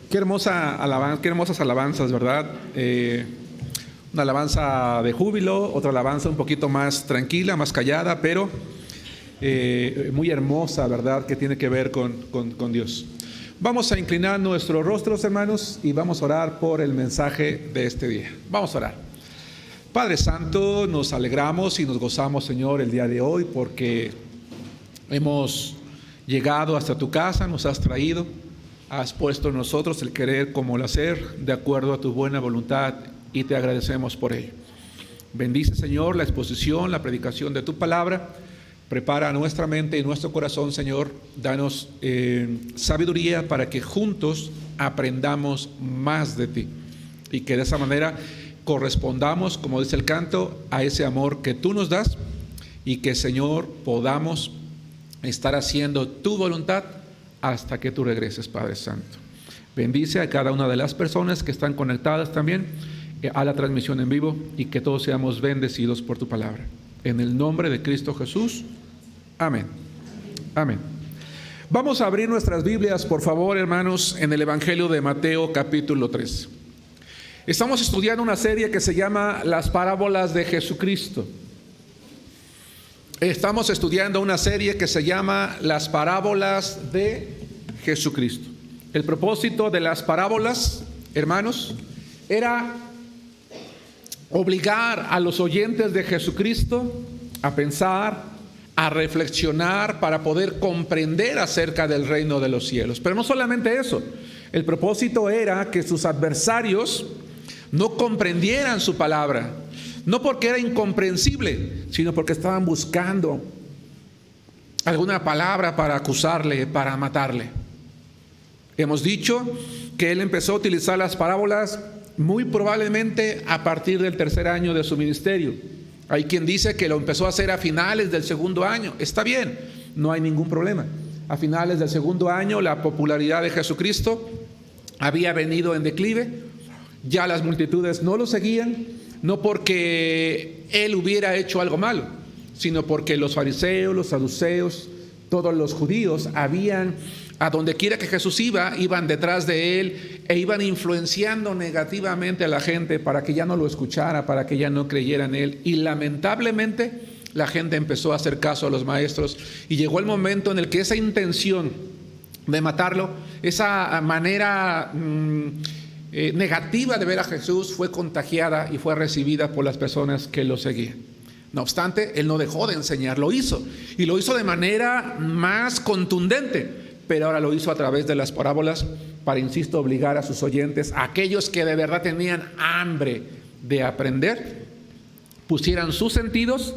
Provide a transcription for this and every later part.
Qué hermosa alabanza, qué hermosas alabanzas, ¿verdad? Una alabanza de júbilo, otra alabanza un poquito más tranquila, más callada, pero muy hermosa, ¿verdad? Que tiene que ver con Dios. Vamos a inclinar nuestros rostros, hermanos, y vamos a orar por el mensaje de este día. Vamos a orar. Padre Santo, nos alegramos y nos gozamos, Señor, el día de hoy, porque hemos llegado hasta tu casa, nos has traído. Has puesto en nosotros el querer como el hacer, de acuerdo a tu buena voluntad, y te agradecemos por ello. Bendice, Señor, la exposición, la predicación de tu palabra. Prepara nuestra mente y nuestro corazón, Señor. Danos sabiduría para que juntos aprendamos más de ti, y que de esa manera correspondamos, como dice el canto, a ese amor que tú nos das, y que, Señor, podamos estar haciendo tu voluntad hasta que tú regreses, Padre Santo. Bendice a cada una de las personas que están conectadas también a la transmisión en vivo, y que todos seamos bendecidos por tu palabra. En el nombre de Cristo Jesús. Amén. Amén. Vamos a abrir nuestras Biblias, por favor, hermanos, en el Evangelio de Mateo, capítulo 3. Estamos estudiando una serie que se llama Las Parábolas de Jesucristo. Estamos estudiando una serie que se llama Las Parábolas de Jesucristo. El propósito de las parábolas, hermanos, era obligar a los oyentes de Jesucristo a pensar, a reflexionar, para poder comprender acerca del reino de los cielos. Pero no solamente eso, el propósito era que sus adversarios no comprendieran su palabra. No porque era incomprensible, sino porque estaban buscando alguna palabra para acusarle, para matarle. Hemos dicho que él empezó a utilizar las parábolas muy probablemente a partir del tercer año de su ministerio. Hay quien dice que lo empezó a hacer a finales del segundo año. Está bien, no hay ningún problema. A finales del segundo año la popularidad de Jesucristo había venido en declive. Ya las multitudes no lo seguían. No porque él hubiera hecho algo malo, sino porque los fariseos, los saduceos, todos los judíos habían, a donde quiera que Jesús iba, iban detrás de él e iban influenciando negativamente a la gente para que ya no lo escuchara, para que ya no creyera en él. Y lamentablemente la gente empezó a hacer caso a los maestros, y llegó el momento en el que esa intención de matarlo, esa manera negativa de ver a Jesús, fue contagiada y fue recibida por las personas que lo seguían. No obstante, él no dejó de enseñar, lo hizo, y lo hizo de manera más contundente, pero ahora lo hizo a través de las parábolas para, insisto, obligar a sus oyentes, a aquellos que de verdad tenían hambre de aprender, pusieran sus sentidos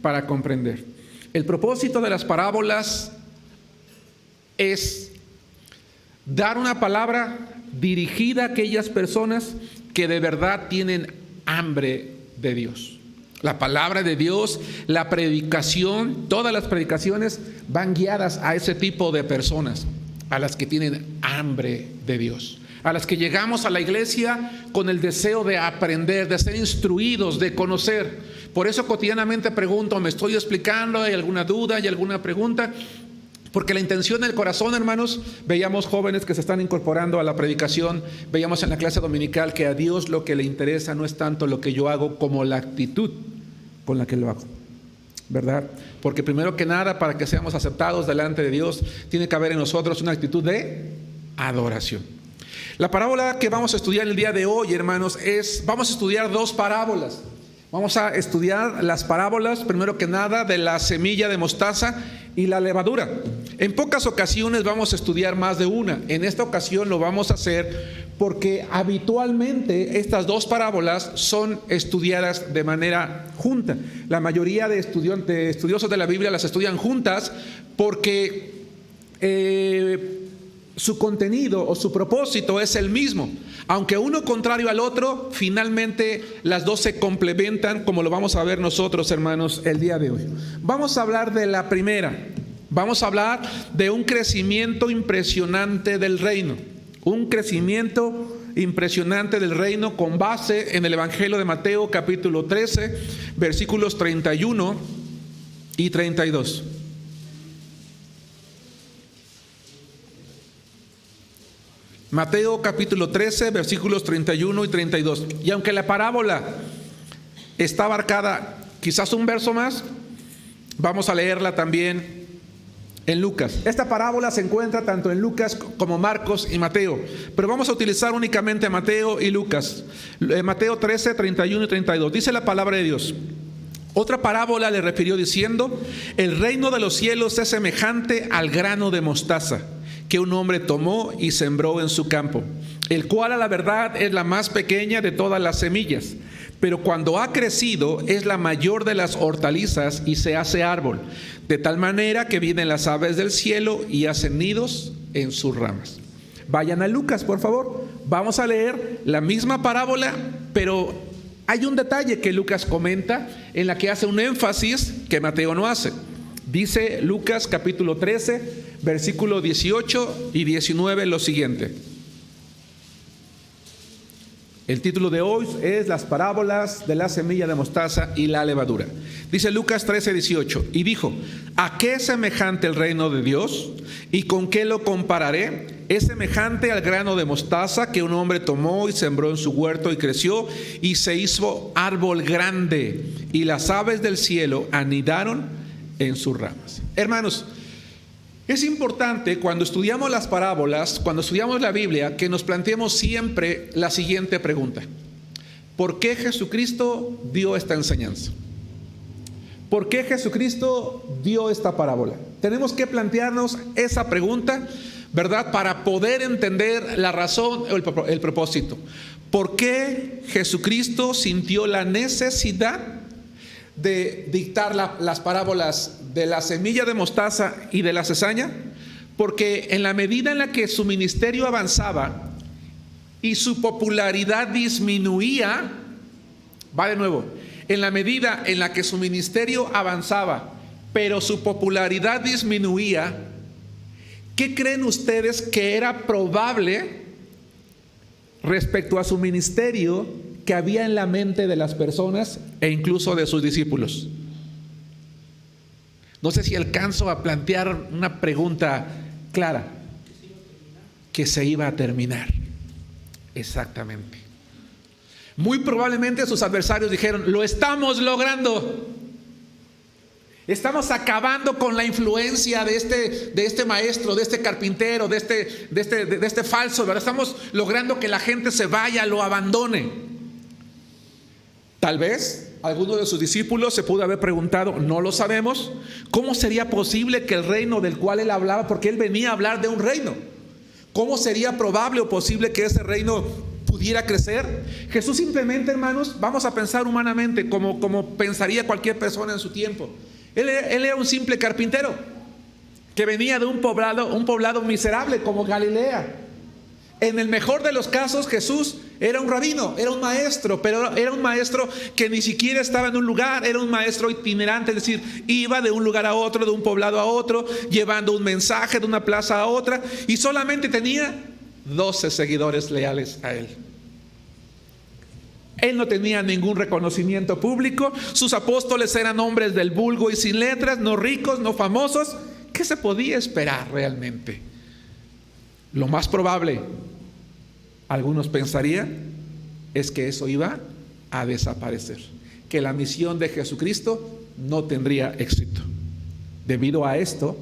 para comprender. El propósito de las parábolas es dar una palabra dirigida a aquellas personas que de verdad tienen hambre de Dios. La palabra de Dios, la predicación, todas las predicaciones van guiadas a ese tipo de personas, a las que tienen hambre de Dios, a las que llegamos a la iglesia con el deseo de aprender, de ser instruidos, de conocer. Por eso cotidianamente pregunto, ¿me estoy explicando? ¿Hay alguna duda? ¿Hay alguna pregunta? Porque la intención del corazón, hermanos, veíamos jóvenes que se están incorporando a la predicación, veíamos en la clase dominical que a Dios lo que le interesa no es tanto lo que yo hago, como la actitud con la que lo hago, ¿verdad? Porque primero que nada, para que seamos aceptados delante de Dios, tiene que haber en nosotros una actitud de adoración. La parábola que vamos a estudiar el día de hoy, hermanos, vamos a estudiar dos parábolas. Vamos a estudiar las parábolas, primero que nada, de la semilla de mostaza y la levadura. En pocas ocasiones vamos a estudiar más de una. En esta ocasión lo vamos a hacer porque habitualmente estas dos parábolas son estudiadas de manera junta. La mayoría de estudiosos de la Biblia las estudian juntas porque su contenido o su propósito es el mismo. Aunque uno contrario al otro, finalmente las dos se complementan, como lo vamos a ver nosotros, hermanos, el día de hoy. Vamos a hablar de la primera. Vamos a hablar de un crecimiento impresionante del reino. Un crecimiento impresionante del reino con base en el Evangelio de Mateo, capítulo 13, versículos 31 y 32. Mateo capítulo 13, versículos 31 y 32. Y aunque la parábola está abarcada quizás un verso más, vamos a leerla también en Lucas. Esta parábola se encuentra tanto en Lucas como Marcos y Mateo, pero vamos a utilizar únicamente Mateo y Lucas. Mateo 13, 31 y 32. Dice la palabra de Dios: otra parábola le refirió diciendo: el reino de los cielos es semejante al grano de mostaza que un hombre tomó y sembró en su campo, el cual a la verdad es la más pequeña de todas las semillas, pero cuando ha crecido es la mayor de las hortalizas y se hace árbol, de tal manera que vienen las aves del cielo y hacen nidos en sus ramas. Vayan a Lucas, por favor. Vamos a leer la misma parábola, pero hay un detalle que Lucas comenta en la que hace un énfasis que Mateo no hace. Dice Lucas capítulo 13, versículo 18 y 19 lo siguiente. El título de hoy es Las parábolas de la semilla de mostaza y la levadura. Dice Lucas 13, 18: y dijo: ¿a qué es semejante el reino de Dios? ¿Y con qué lo compararé? Es semejante al grano de mostaza que un hombre tomó y sembró en su huerto y creció y se hizo árbol grande, y las aves del cielo anidaron en sus ramas. Hermanos, es importante cuando estudiamos las parábolas, cuando estudiamos la Biblia, que nos planteemos siempre la siguiente pregunta: ¿por qué Jesucristo dio esta enseñanza? ¿Por qué Jesucristo dio esta parábola? Tenemos que plantearnos esa pregunta, ¿verdad? Para poder entender la razón o el propósito. ¿Por qué Jesucristo sintió la necesidad de dictar las parábolas de la semilla de mostaza y de la cizaña? Porque en la medida en la que su ministerio avanzaba y su popularidad disminuía, va de nuevo, en la medida en la que su ministerio avanzaba, pero su popularidad disminuía, ¿qué creen ustedes que era probable respecto a su ministerio que había en la mente de las personas e incluso de sus discípulos? No sé si alcanzo a plantear una pregunta clara. Que se iba a terminar. Exactamente. Muy probablemente sus adversarios dijeron: lo estamos logrando. Estamos acabando con la influencia de este maestro, de este carpintero, de este falso, ¿verdad? Estamos logrando que la gente se vaya, lo abandone. Tal vez alguno de sus discípulos se pudo haber preguntado, no lo sabemos, ¿cómo sería posible que el reino del cual él hablaba, porque él venía a hablar de un reino, cómo sería probable o posible que ese reino pudiera crecer? Jesús simplemente, hermanos, vamos a pensar humanamente como pensaría cualquier persona en su tiempo. Él era un simple carpintero que venía de un poblado miserable como Galilea. En el mejor de los casos, Jesús era un rabino, era un maestro, pero era un maestro que ni siquiera estaba en un lugar, era un maestro itinerante, es decir, iba de un lugar a otro, de un poblado a otro, llevando un mensaje de una plaza a otra, y solamente tenía 12 seguidores leales a él. Él no tenía ningún reconocimiento público, sus apóstoles eran hombres del vulgo y sin letras, no ricos, no famosos. ¿Qué se podía esperar realmente? Lo más probable, algunos pensarían, es que eso iba a desaparecer, que la misión de Jesucristo no tendría éxito. Debido a esto,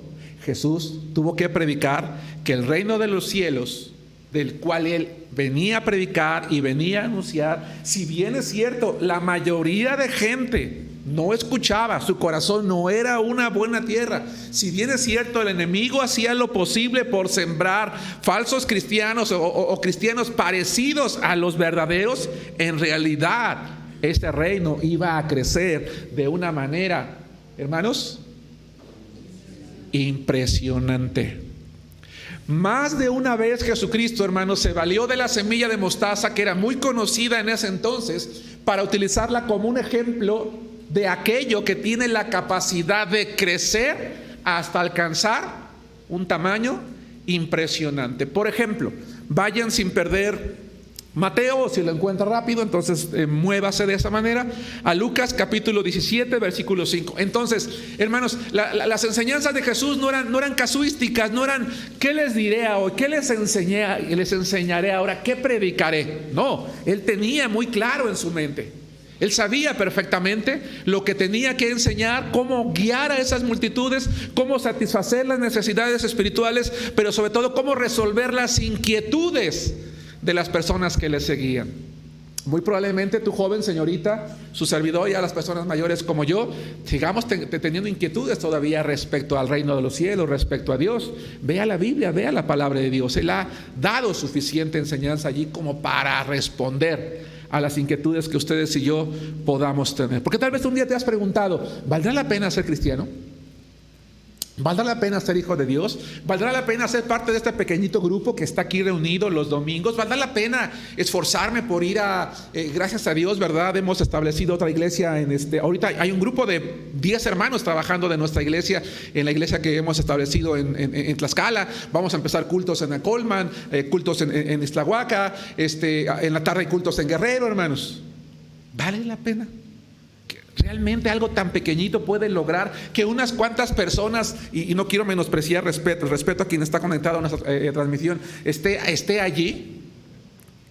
Jesús tuvo que predicar que el reino de los cielos, del cual él venía a predicar y venía a anunciar, si bien es cierto, la mayoría de gente no escuchaba, su corazón no era una buena tierra. Si bien es cierto, el enemigo hacía lo posible por sembrar falsos cristianos o cristianos parecidos a los verdaderos, en realidad este reino iba a crecer de una manera, hermanos, impresionante. Más de una vez Jesucristo, hermanos, se valió de la semilla de mostaza, que era muy conocida en ese entonces, para utilizarla como un ejemplo de aquello que tiene la capacidad de crecer hasta alcanzar un tamaño impresionante. Por ejemplo, vayan sin perder Mateo, si lo encuentra rápido, entonces muévase de esa manera a Lucas capítulo 17, versículo 5. Entonces, hermanos, las enseñanzas de Jesús no eran casuísticas, no eran ¿qué les diré hoy? ¿Qué les enseñaré ahora? ¿Qué predicaré? No, él tenía muy claro en su mente. Él sabía perfectamente lo que tenía que enseñar, cómo guiar a esas multitudes, cómo satisfacer las necesidades espirituales, pero sobre todo cómo resolver las inquietudes de las personas que le seguían. Muy probablemente tu joven, señorita, su servidor y a las personas mayores como yo, sigamos teniendo inquietudes todavía respecto al reino de los cielos, respecto a Dios. Vea la Biblia, vea la palabra de Dios. Él ha dado suficiente enseñanza allí como para responder a las inquietudes que ustedes y yo podamos tener. Porque tal vez un día te has preguntado, ¿valdrá la pena ser cristiano? ¿Valdrá la pena ser hijo de Dios? ¿Valdrá la pena ser parte de este pequeñito grupo que está aquí reunido los domingos? ¿Valdrá la pena esforzarme por ir gracias a Dios, verdad? Hemos establecido otra iglesia ahorita hay un grupo de 10 hermanos trabajando de nuestra iglesia, en la iglesia que hemos establecido en Tlaxcala. Vamos a empezar cultos en Acolman, cultos en Ixtlahuaca, en la tarde hay cultos en Guerrero, hermanos. ¿Vale la pena? Realmente algo tan pequeñito puede lograr que unas cuantas personas, y no quiero menospreciar respeto a quien está conectado a nuestra transmisión, esté allí,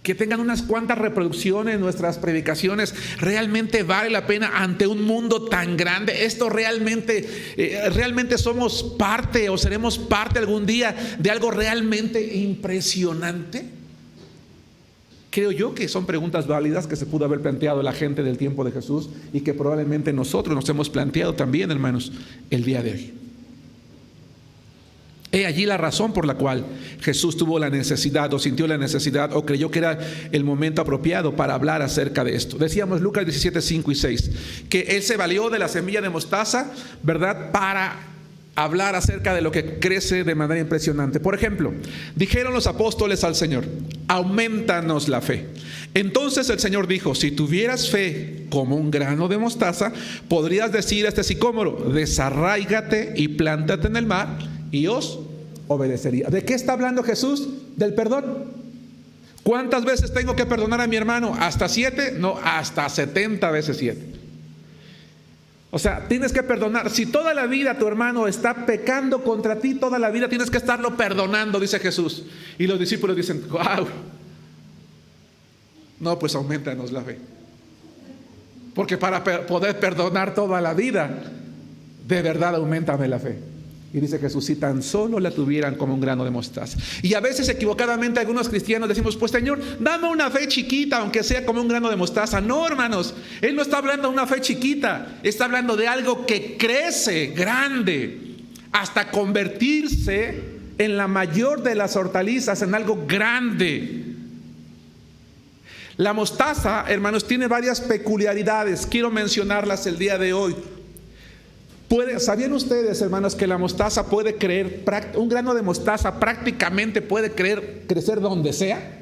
que tengan unas cuantas reproducciones en nuestras predicaciones. Realmente vale la pena ante un mundo tan grande. Esto realmente somos parte o seremos parte algún día de algo realmente impresionante. Creo yo que son preguntas válidas que se pudo haber planteado la gente del tiempo de Jesús y que probablemente nosotros nos hemos planteado también, hermanos, el día de hoy. He allí la razón por la cual Jesús tuvo la necesidad o sintió la necesidad o creyó que era el momento apropiado para hablar acerca de esto. Decíamos Lucas 17, 5 y 6, que Él se valió de la semilla de mostaza, ¿verdad?, para hablar acerca de lo que crece de manera impresionante. Por ejemplo, dijeron los apóstoles al Señor: aumentanos la fe. Entonces el Señor dijo: si tuvieras fe como un grano de mostaza, podrías decir a este sicómoro: desarráigate y plántate en el mar, y os obedecería. ¿De qué está hablando Jesús? Del perdón. ¿Cuántas veces tengo que perdonar a mi hermano? ¿Hasta 7? No, hasta 70 veces 7. O sea, tienes que perdonar. Si toda la vida tu hermano está pecando contra ti, toda la vida tienes que estarlo perdonando, dice Jesús. Y los discípulos dicen: wow. No, pues aumentanos la fe. Porque para poder perdonar toda la vida, de verdad auméntame la fe. Y dice Jesús: si tan solo la tuvieran como un grano de mostaza. Y a veces equivocadamente algunos cristianos decimos: pues Señor, dame una fe chiquita, aunque sea como un grano de mostaza. No, hermanos, Él no está hablando de una fe chiquita, está hablando de algo que crece grande hasta convertirse en la mayor de las hortalizas, en algo grande. La mostaza, hermanos, tiene varias peculiaridades. Quiero mencionarlas el día de hoy. ¿Sabían ustedes, hermanos, que la mostaza puede un grano de mostaza prácticamente puede crecer donde sea?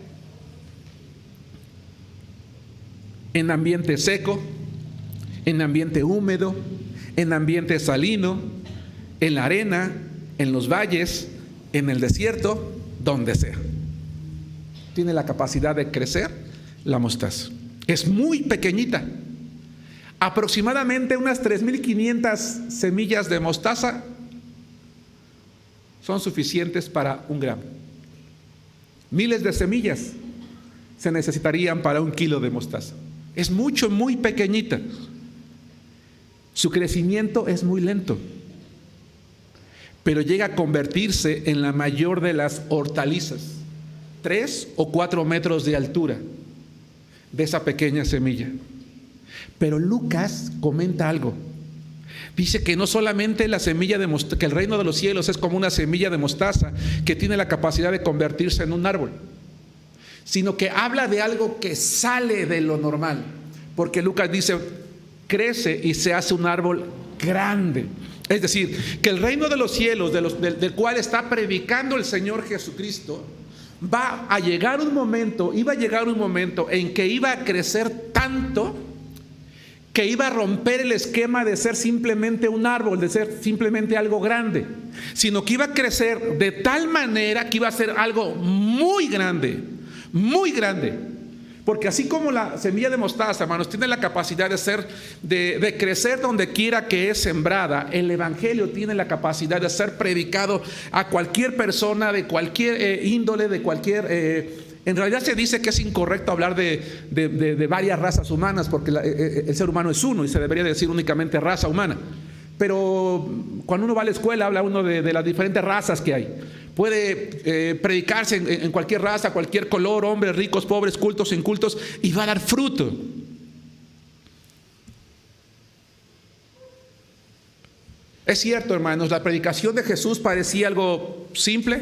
En ambiente seco, en ambiente húmedo, en ambiente salino, en la arena, en los valles, en el desierto, donde sea. Tiene la capacidad de crecer la mostaza. Es muy pequeñita. Aproximadamente unas 3.500 semillas de mostaza son suficientes para un gramo. Miles de semillas se necesitarían para 1 kilo de mostaza. Es muy pequeñita. Su crecimiento es muy lento, pero llega a convertirse en la mayor de las hortalizas. 3 o 4 metros de altura de esa pequeña semilla. Pero Lucas comenta algo. Dice que no solamente la semilla de mostaza, que el reino de los cielos es como una semilla de mostaza que tiene la capacidad de convertirse en un árbol, sino que habla de algo que sale de lo normal. Porque Lucas dice: crece y se hace un árbol grande. Es decir, que el reino de los cielos, del cual está predicando el Señor Jesucristo, iba a llegar un momento en que iba a crecer tanto que iba a romper el esquema de ser simplemente un árbol, de ser simplemente algo grande, sino que iba a crecer de tal manera que iba a ser algo muy grande, Porque así como la semilla de mostaza, hermanos, tiene la capacidad de crecer donde quiera que es sembrada, el evangelio tiene la capacidad de ser predicado a cualquier persona, de cualquier índole, de cualquier... en realidad se dice que es incorrecto hablar de varias razas humanas, porque el ser humano es uno y se debería decir únicamente raza humana. Pero cuando uno va a la escuela habla uno de las diferentes razas que hay. Puede predicarse en cualquier raza, cualquier color, hombres, ricos, pobres, cultos, incultos, y va a dar fruto. Es cierto, hermanos, la predicación de Jesús parecía algo simple,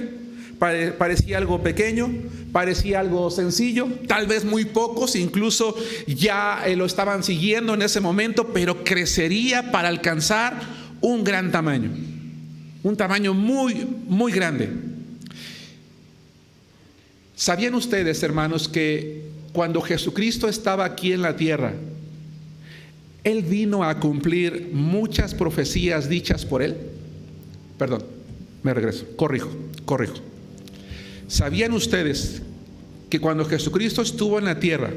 parecía algo pequeño, parecía algo sencillo. Tal vez muy pocos incluso ya lo estaban siguiendo en ese momento, pero crecería para alcanzar un gran tamaño. Un tamaño muy, muy grande. ¿Sabían ustedes, hermanos, que cuando Jesucristo estaba aquí en la tierra, Él vino a cumplir muchas profecías dichas por Él? Perdón, me regreso, corrijo. ¿Sabían ustedes que cuando Jesucristo estuvo en la tierra,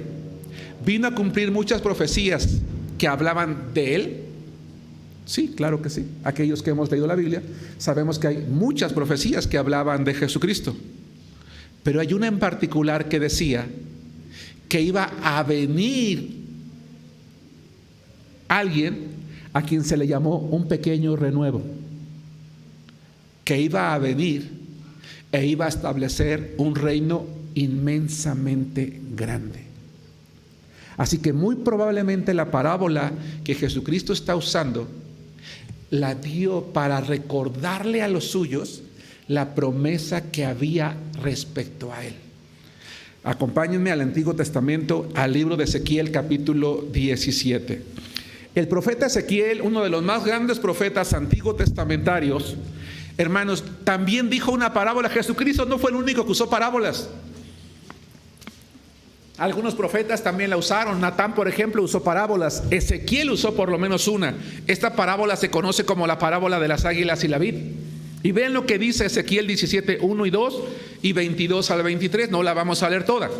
vino a cumplir muchas profecías que hablaban de Él? Sí, claro que sí. Aquellos que hemos leído la Biblia sabemos que hay muchas profecías que hablaban de Jesucristo, pero hay una en particular que decía que iba a venir alguien a quien se le llamó un pequeño renuevo, que iba a venir e iba a establecer un reino inmensamente grande. Así que muy probablemente la parábola que Jesucristo está usando la dio para recordarle a los suyos la promesa que había respecto a Él. Acompáñenme al Antiguo Testamento, al libro de Ezequiel, capítulo 17. El profeta Ezequiel, uno de los más grandes profetas antiguo testamentarios, hermanos, también dijo una parábola. Jesucristo no fue el único que usó parábolas. Algunos profetas también la usaron. Natán, por ejemplo, usó parábolas. Ezequiel usó por lo menos una. Esta parábola se conoce como la parábola de las águilas y la vid. Y vean lo que dice Ezequiel 17, 1 y 2 y 22 al 23. No la vamos a leer toda.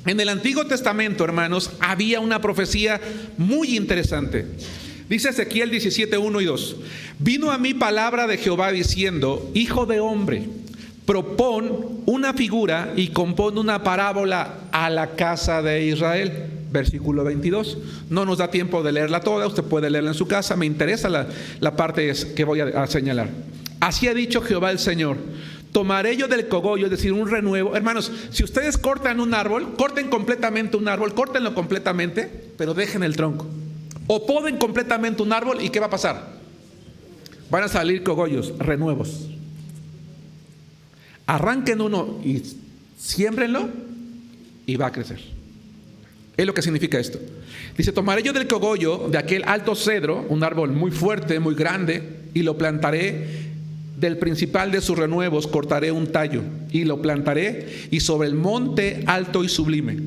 En el Antiguo Testamento, hermanos, había una profecía muy interesante. Dice Ezequiel 17, 1 y 2. Vino a mí palabra de Jehová diciendo: Hijo de hombre, propón una figura y compón una parábola a la casa de Israel. Versículo 22. No nos da tiempo de leerla toda, usted puede leerla en su casa. Me interesa la parte que voy a señalar. Así ha dicho Jehová el Señor: tomaré yo del cogollo, es decir, un renuevo. Hermanos, si ustedes cortan un árbol, corten completamente un árbol, córtenlo completamente, pero dejen el tronco. O poden completamente un árbol, ¿y qué va a pasar? Van a salir cogollos, renuevos. Arranquen uno y siémbrenlo y va a crecer. Es lo que significa esto. Dice: tomaré yo del cogollo de aquel alto cedro, un árbol muy fuerte, muy grande, y lo plantaré. Del principal de sus renuevos cortaré un tallo y lo plantaré, y sobre el monte alto y sublime,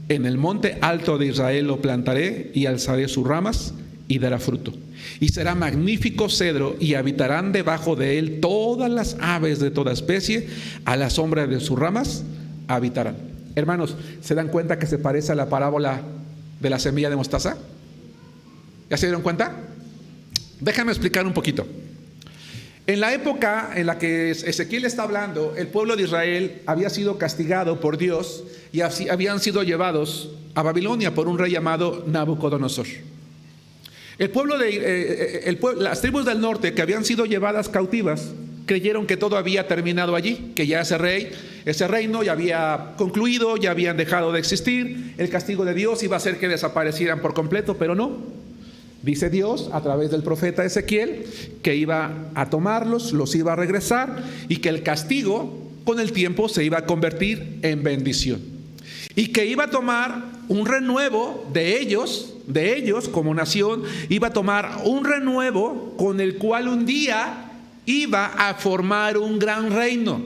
en el monte alto de Israel lo plantaré, y alzaré sus ramas y dará fruto. Y será magnífico cedro, y habitarán debajo de él todas las aves de toda especie, a la sombra de sus ramas habitarán. Hermanos, ¿se dan cuenta que se parece a la parábola de la semilla de mostaza? ¿Ya se dieron cuenta? Déjame explicar un poquito. En la época en la que Ezequiel está hablando, el pueblo de Israel había sido castigado por Dios y así habían sido llevados a Babilonia por un rey llamado Nabucodonosor. Las tribus del norte que habían sido llevadas cautivas creyeron que todo había terminado allí, que ya ese reino ya había concluido, ya habían dejado de existir, el castigo de Dios iba a hacer que desaparecieran por completo, pero no. Dice Dios a través del profeta Ezequiel que iba a tomarlos, los iba a regresar, y que el castigo con el tiempo se iba a convertir en bendición, y que iba a tomar un renuevo de ellos como nación, iba a tomar un renuevo con el cual un día iba a formar un gran reino.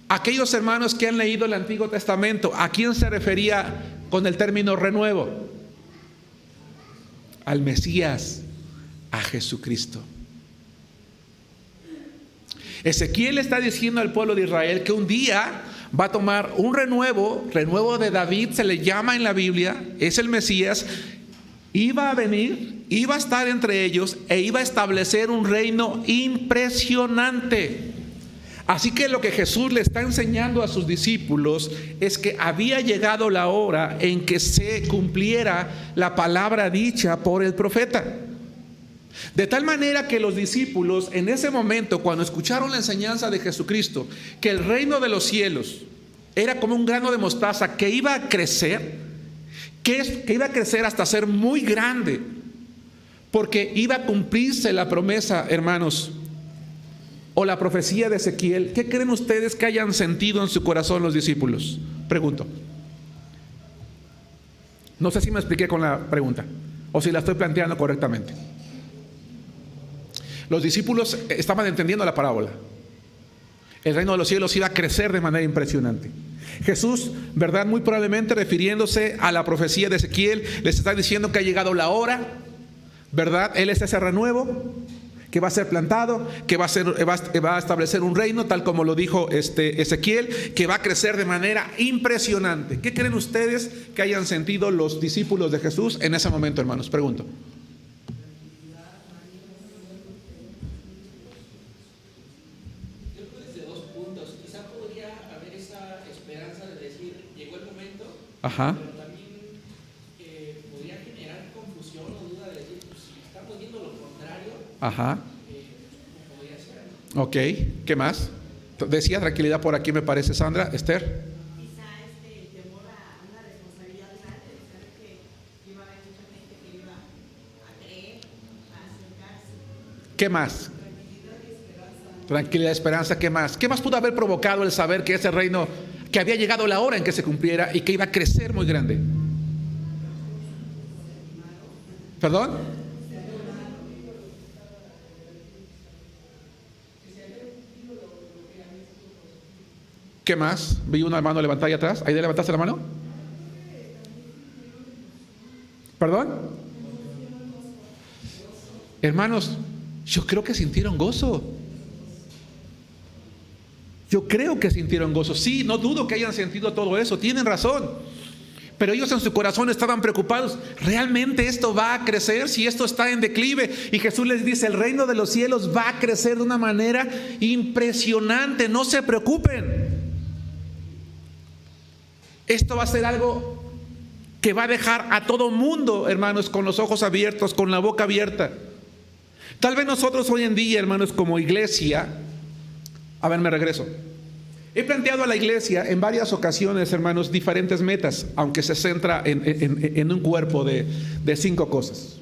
Aquellos hermanos que han leído el Antiguo Testamento, ¿a quién se refería con el término renuevo? Al Mesías, a Jesucristo. Ezequiel está diciendo al pueblo de Israel que un día va a tomar un renuevo de David, se le llama en la Biblia, es el Mesías, iba a venir, iba a estar entre ellos e iba a establecer un reino impresionante. Así que lo que Jesús le está enseñando a sus discípulos es que había llegado la hora en que se cumpliera la palabra dicha por el profeta. De tal manera que los discípulos en ese momento, cuando escucharon la enseñanza de Jesucristo, que el reino de los cielos era como un grano de mostaza que iba a crecer, que iba a crecer hasta ser muy grande, porque iba a cumplirse la promesa, hermanos, o la profecía de Ezequiel. ¿Qué creen ustedes que hayan sentido en su corazón los discípulos? Pregunto. No sé si me expliqué con la pregunta o si la estoy planteando correctamente. Los discípulos estaban entendiendo la parábola. El reino de los cielos iba a crecer de manera impresionante. Jesús, ¿verdad? Muy probablemente refiriéndose a la profecía de Ezequiel, les está diciendo que ha llegado la hora, ¿verdad? Él es ese renuevo que va a ser plantado, que va a establecer un reino, tal como lo dijo Ezequiel, que va a crecer de manera impresionante. ¿Qué creen ustedes que hayan sentido los discípulos de Jesús en ese momento, hermanos? Pregunto. Ajá. Pero también podría generar confusión o duda de decir, pues, si estamos viendo lo contrario, Ajá. ¿cómo podría ser? ¿No? Ok, ¿qué más? Decía tranquilidad por aquí, me parece, Sandra. Esther. Quizá el temor a una responsabilidad grande, de saber que iba a haber mucha gente que iba a creer, a acercarse. ¿Qué más? Tranquilidad, esperanza, ¿qué más? ¿Qué más pudo haber provocado el saber que ese reino, que había llegado la hora en que se cumpliera y que iba a crecer muy grande? ¿Perdón? ¿Qué más? Vi una mano levantada ahí atrás. ¿Ahí levantaste la mano? ¿Perdón? Hermanos, yo creo que sintieron gozo. Yo creo que sintieron gozo. Sí, no dudo que hayan sentido todo eso. Tienen razón. Pero ellos en su corazón estaban preocupados. ¿Realmente esto va a crecer? Si esto está en declive. Y Jesús les dice, el reino de los cielos va a crecer de una manera impresionante. No se preocupen. Esto va a ser algo que va a dejar a todo mundo, hermanos, con los ojos abiertos, con la boca abierta. Tal vez nosotros hoy en día, hermanos, como iglesia, a ver, me regreso. He planteado a la iglesia en varias ocasiones, hermanos, diferentes metas, aunque se centra en un cuerpo de 5 cosas.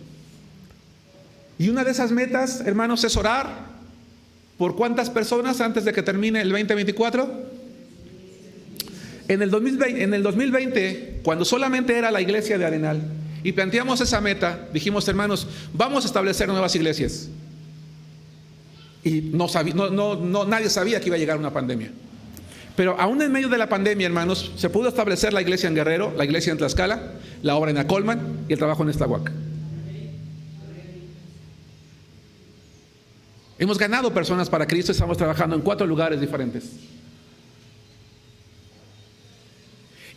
Y una de esas metas, hermanos, es orar. ¿Por cuántas personas antes de que termine el 2024? En el 2020, cuando solamente era la iglesia de Arenal, y planteamos esa meta, dijimos, hermanos, vamos a establecer nuevas iglesias. Y nadie sabía que iba a llegar una pandemia. Pero aún en medio de la pandemia, hermanos, se pudo establecer la iglesia en Guerrero, la iglesia en Tlaxcala, la obra en Acolman y el trabajo en Estlahuac. Hemos ganado personas para Cristo, estamos trabajando en 4 lugares diferentes.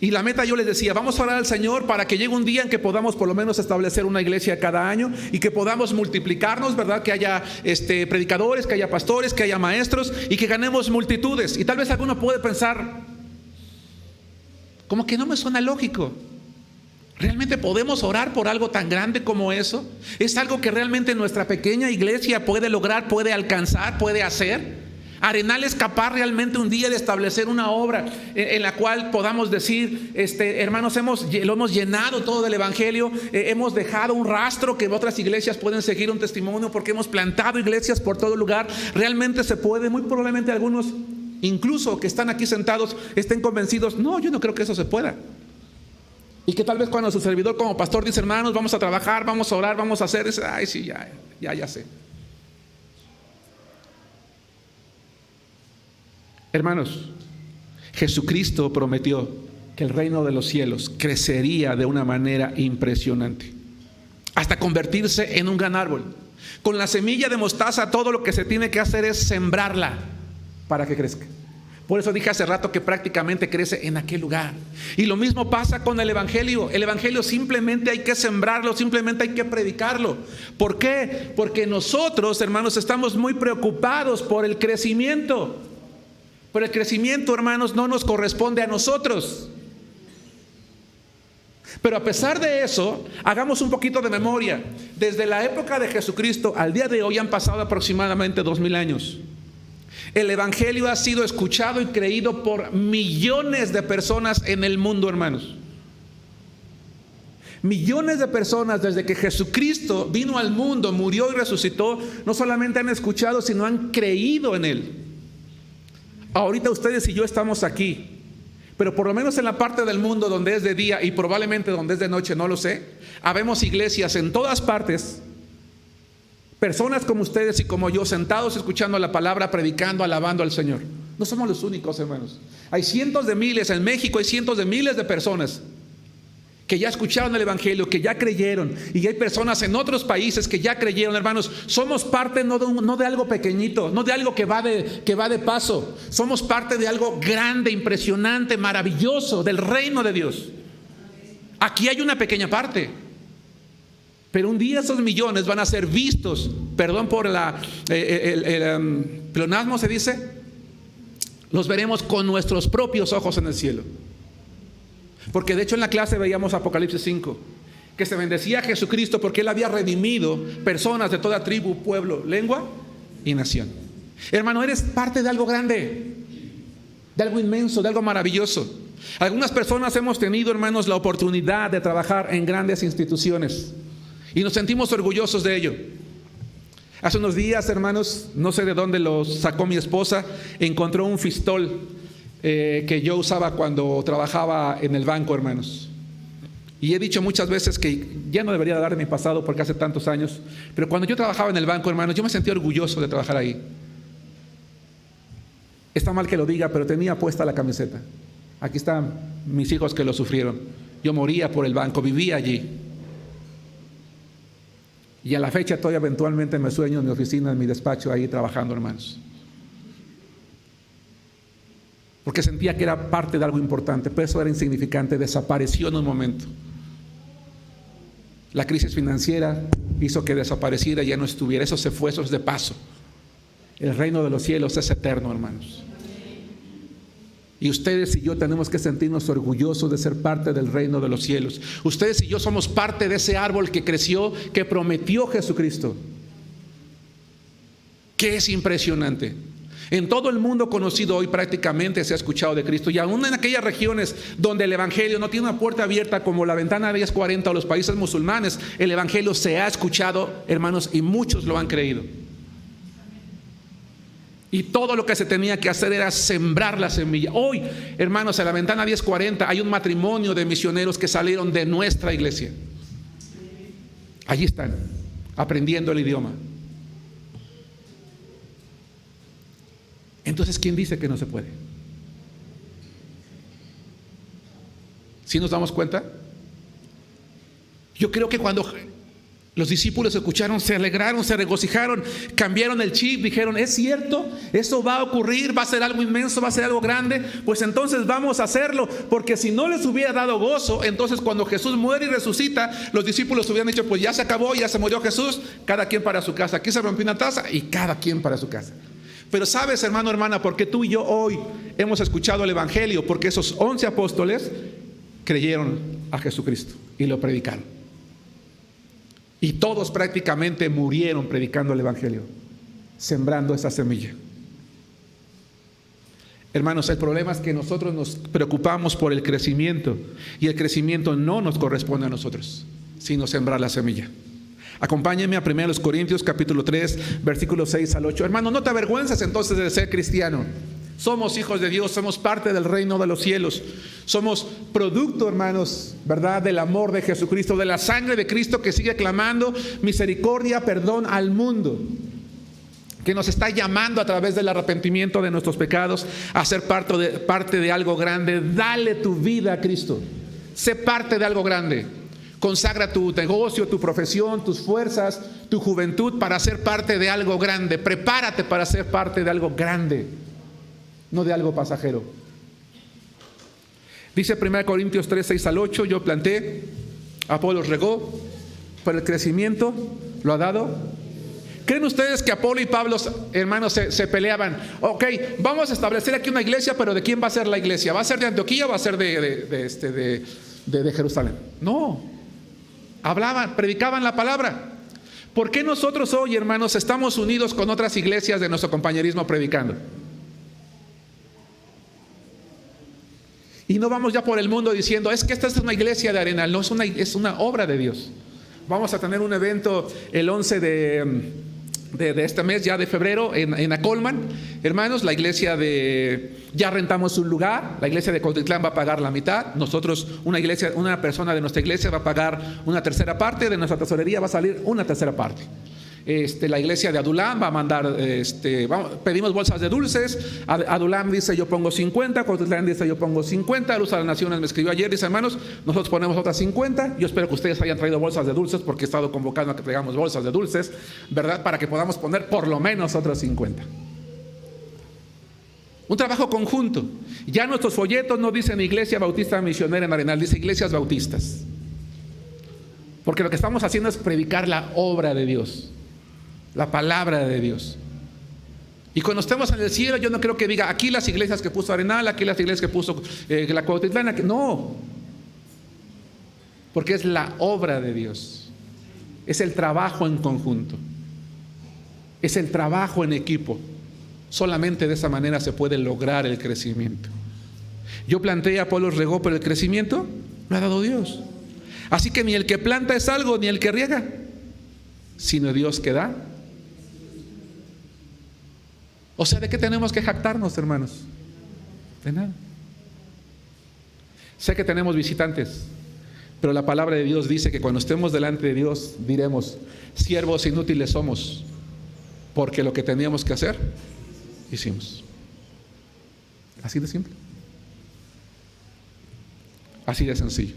Y la meta, yo les decía, vamos a orar al Señor para que llegue un día en que podamos por lo menos establecer una iglesia cada año y que podamos multiplicarnos, ¿verdad? Que haya predicadores, que haya pastores, que haya maestros y que ganemos multitudes. Y tal vez alguno puede pensar, como que no me suena lógico. ¿Realmente podemos orar por algo tan grande como eso? ¿Es algo que realmente nuestra pequeña iglesia puede lograr, puede alcanzar, puede hacer? Arenal es capaz realmente un día de establecer una obra en la cual podamos decir, hermanos, lo hemos llenado todo del evangelio, hemos dejado un rastro que otras iglesias pueden seguir un testimonio porque hemos plantado iglesias por todo lugar. Realmente se puede. Muy probablemente algunos, incluso que están aquí sentados, estén convencidos, no, yo no creo que eso se pueda. Y que tal vez cuando su servidor como pastor dice, hermanos, vamos a trabajar, vamos a orar, vamos a hacer, dice, ay sí, ya sé. Hermanos, Jesucristo prometió que el reino de los cielos crecería de una manera impresionante, hasta convertirse en un gran árbol. Con la semilla de mostaza, todo lo que se tiene que hacer es sembrarla para que crezca. Por eso dije hace rato que prácticamente crece en aquel lugar. Y lo mismo pasa con el Evangelio. El Evangelio simplemente hay que sembrarlo, simplemente hay que predicarlo. ¿Por qué? Porque nosotros, hermanos, estamos muy preocupados por el crecimiento. Pero el crecimiento, hermanos, no nos corresponde a nosotros. Pero a pesar de eso, hagamos un poquito de memoria. Desde la época de Jesucristo al día de hoy han pasado aproximadamente 2000 años. El Evangelio ha sido escuchado y creído por millones de personas en el mundo, hermanos. Millones de personas desde que Jesucristo vino al mundo, murió y resucitó, no solamente han escuchado, sino han creído en Él. Ahorita ustedes y yo estamos aquí, pero por lo menos en la parte del mundo donde es de día y probablemente donde es de noche, no lo sé, habemos iglesias en todas partes. Personas como ustedes y como yo, sentados escuchando la palabra, predicando, alabando al Señor. No somos los únicos, hermanos. Hay cientos de miles, en México hay cientos de miles de personas que ya escucharon el Evangelio, que ya creyeron. Y hay personas en otros países que ya creyeron, hermanos. Somos parte no de algo pequeñito, no de algo que va de paso. Somos parte de algo grande, impresionante, maravilloso, del reino de Dios. Aquí hay una pequeña parte. Pero un día esos millones van a ser vistos, perdón por el pleonasmo se dice, los veremos con nuestros propios ojos en el cielo. Porque de hecho en la clase veíamos Apocalipsis 5, que se bendecía a Jesucristo porque Él había redimido personas de toda tribu, pueblo, lengua y nación. Hermano, eres parte de algo grande, de algo inmenso, de algo maravilloso. Algunas personas hemos tenido, hermanos, la oportunidad de trabajar en grandes instituciones. Y nos sentimos orgullosos de ello. Hace unos días, hermanos, no sé de dónde lo sacó mi esposa, encontró un fistol que yo usaba cuando trabajaba en el banco, hermanos. Y he dicho muchas veces que ya no debería dar de mi pasado porque hace tantos años, pero cuando yo trabajaba en el banco, hermanos, yo me sentía orgulloso de trabajar ahí. Está mal que lo diga, pero tenía puesta la camiseta. Aquí están mis hijos que lo sufrieron. Yo moría por el banco, vivía allí. Y a la fecha todavía eventualmente me sueño en mi oficina, en mi despacho, ahí trabajando, hermanos. Porque sentía que era parte de algo importante, pero eso era insignificante, desapareció en un momento. La crisis financiera hizo que desapareciera y ya no estuviera. Eso se fue, eso es de paso. El reino de los cielos es eterno, hermanos. Y ustedes y yo tenemos que sentirnos orgullosos de ser parte del reino de los cielos. Ustedes y yo somos parte de ese árbol que creció, que prometió Jesucristo. Que es impresionante. En todo el mundo conocido hoy prácticamente se ha escuchado de Cristo. Y aún en aquellas regiones donde el Evangelio no tiene una puerta abierta como la ventana 1040 o los países musulmanes, el Evangelio se ha escuchado, hermanos, y muchos lo han creído. Y todo lo que se tenía que hacer era sembrar la semilla. Hoy, hermanos, en la ventana 1040 hay un matrimonio de misioneros que salieron de nuestra iglesia. Allí están, aprendiendo el idioma. Entonces, ¿quién dice que no se puede? ¿Sí nos damos cuenta? Yo creo que cuando los discípulos escucharon, se alegraron, se regocijaron, cambiaron el chip, dijeron, es cierto, eso va a ocurrir, va a ser algo inmenso, va a ser algo grande, pues entonces vamos a hacerlo, porque si no les hubiera dado gozo, entonces cuando Jesús muere y resucita, los discípulos hubieran dicho, pues ya se acabó, ya se murió Jesús, cada quien para su casa, aquí se rompió una taza y cada quien para su casa. Pero sabes, hermano, hermana, porque tú y yo hoy hemos escuchado el Evangelio, porque esos 11 apóstoles creyeron a Jesucristo y lo predicaron. Y todos prácticamente murieron predicando el Evangelio, sembrando esa semilla. Hermanos, el problema es que nosotros nos preocupamos por el crecimiento y el crecimiento no nos corresponde a nosotros, sino sembrar la semilla. Acompáñenme a 1 Corintios capítulo 3, versículos 6 al 8. Hermano, no te avergüences entonces de ser cristiano. Somos hijos de Dios, somos parte del reino de los cielos. Somos producto, hermanos, ¿verdad?, del amor de Jesucristo, de la sangre de Cristo que sigue clamando misericordia, perdón al mundo. Que nos está llamando a través del arrepentimiento de nuestros pecados a ser parte de algo grande. Dale tu vida a Cristo. Sé parte de algo grande. Consagra tu negocio, tu profesión, tus fuerzas, tu juventud para ser parte de algo grande. Prepárate para ser parte de algo grande. no de algo pasajero. Dice 1 Corintios 3, 6 al 8, yo planté, Apolos regó, pero el crecimiento lo ha dado. ¿Creen ustedes que Apolo y Pablo, hermanos, se peleaban? Ok, vamos a establecer aquí una iglesia, pero ¿de quién va a ser la iglesia? ¿Va a ser de Antioquía o va a ser de Jerusalén? No, hablaban, predicaban la palabra. ¿Por qué nosotros hoy, hermanos, estamos unidos con otras iglesias de nuestro compañerismo predicando? Y no vamos ya por el mundo diciendo, es que esta es una iglesia de Arenal. No, es una obra de Dios. Vamos a tener un evento el 11 de este mes, ya de febrero, en Acolman. Hermanos, la iglesia ya rentamos un lugar. La iglesia de Cuautitlán va a pagar la mitad. Nosotros, una persona de nuestra iglesia va a pagar una tercera parte. De nuestra tesorería va a salir una tercera parte. La iglesia de Adulam va a mandar, pedimos bolsas de dulces. Adulam dice yo pongo 50, Cuautitlán dice yo pongo 50. Luz a las Naciones me escribió ayer, dice hermanos, nosotros ponemos otras 50. Yo espero que ustedes hayan traído bolsas de dulces, porque he estado convocando a que traigamos bolsas de dulces, ¿verdad? Para que podamos poner por lo menos otras 50. Un trabajo conjunto. Ya nuestros folletos no dicen Iglesia Bautista Misionera en Arenal, dice Iglesias Bautistas, porque lo que estamos haciendo es predicar la obra de Dios, la palabra de Dios. Y cuando estemos en el cielo, yo no creo que diga aquí las iglesias que puso Arenal, aquí las iglesias que puso la Cuautitlán. No, porque es la obra de Dios, es el trabajo en conjunto, es el trabajo en equipo. Solamente de esa manera se puede lograr el crecimiento. Yo planté, Apolos regó, pero el crecimiento lo ha dado Dios. Así que ni el que planta es algo, ni el que riega, sino Dios que da. O sea, ¿de qué tenemos que jactarnos, hermanos? De nada. Sé que tenemos visitantes, pero la palabra de Dios dice que cuando estemos delante de Dios diremos, siervos inútiles somos, porque lo que teníamos que hacer, hicimos. Así de simple. Así de sencillo.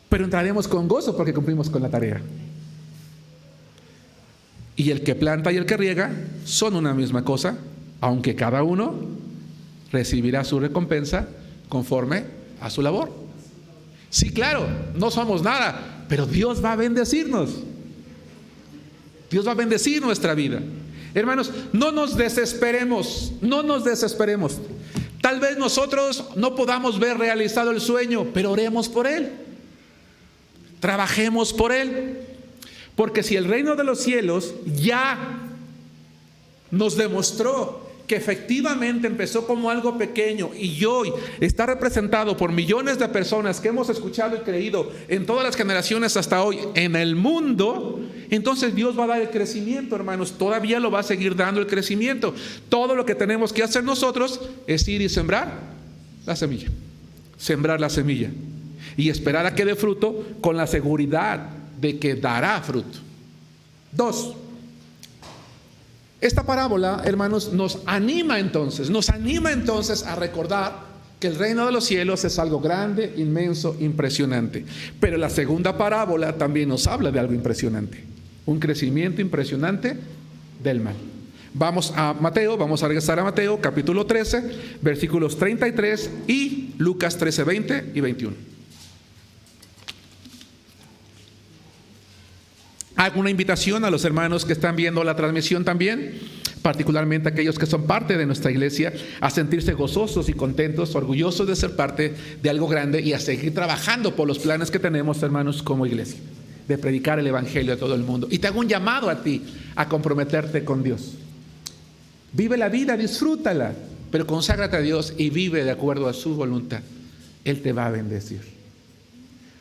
Pero entraremos con gozo porque cumplimos con la tarea. Y el que planta y el que riega son una misma cosa, aunque cada uno recibirá su recompensa conforme a su labor. Sí, claro, no somos nada, pero Dios va a bendecirnos. Dios va a bendecir nuestra vida. Hermanos, no nos desesperemos, no nos desesperemos. Tal vez nosotros no podamos ver realizado el sueño, pero oremos por él. Trabajemos por él. Porque si el reino de los cielos ya nos demostró que efectivamente empezó como algo pequeño y hoy está representado por millones de personas que hemos escuchado y creído en todas las generaciones hasta hoy en el mundo, entonces Dios va a dar el crecimiento, hermanos. Todavía lo va a seguir dando el crecimiento. Todo lo que tenemos que hacer nosotros es ir y sembrar la semilla. Sembrar la semilla y esperar a que dé fruto con la seguridad de que dará fruto. 2. Esta parábola, hermanos, nos anima entonces a recordar que el reino de los cielos es algo grande, inmenso, impresionante. Pero la segunda parábola también nos habla de algo impresionante, un crecimiento impresionante del mal. Vamos a Mateo, vamos a regresar a Mateo capítulo 13, versículos 33 y Lucas 13, 20 y 21. Hago una invitación a los hermanos que están viendo la transmisión también, particularmente aquellos que son parte de nuestra iglesia, a sentirse gozosos y contentos, orgullosos de ser parte de algo grande y a seguir trabajando por los planes que tenemos, hermanos, como iglesia, de predicar el evangelio a todo el mundo. Y te hago un llamado a ti a comprometerte con Dios. Vive la vida, disfrútala, pero conságrate a Dios y vive de acuerdo a su voluntad. Él te va a bendecir.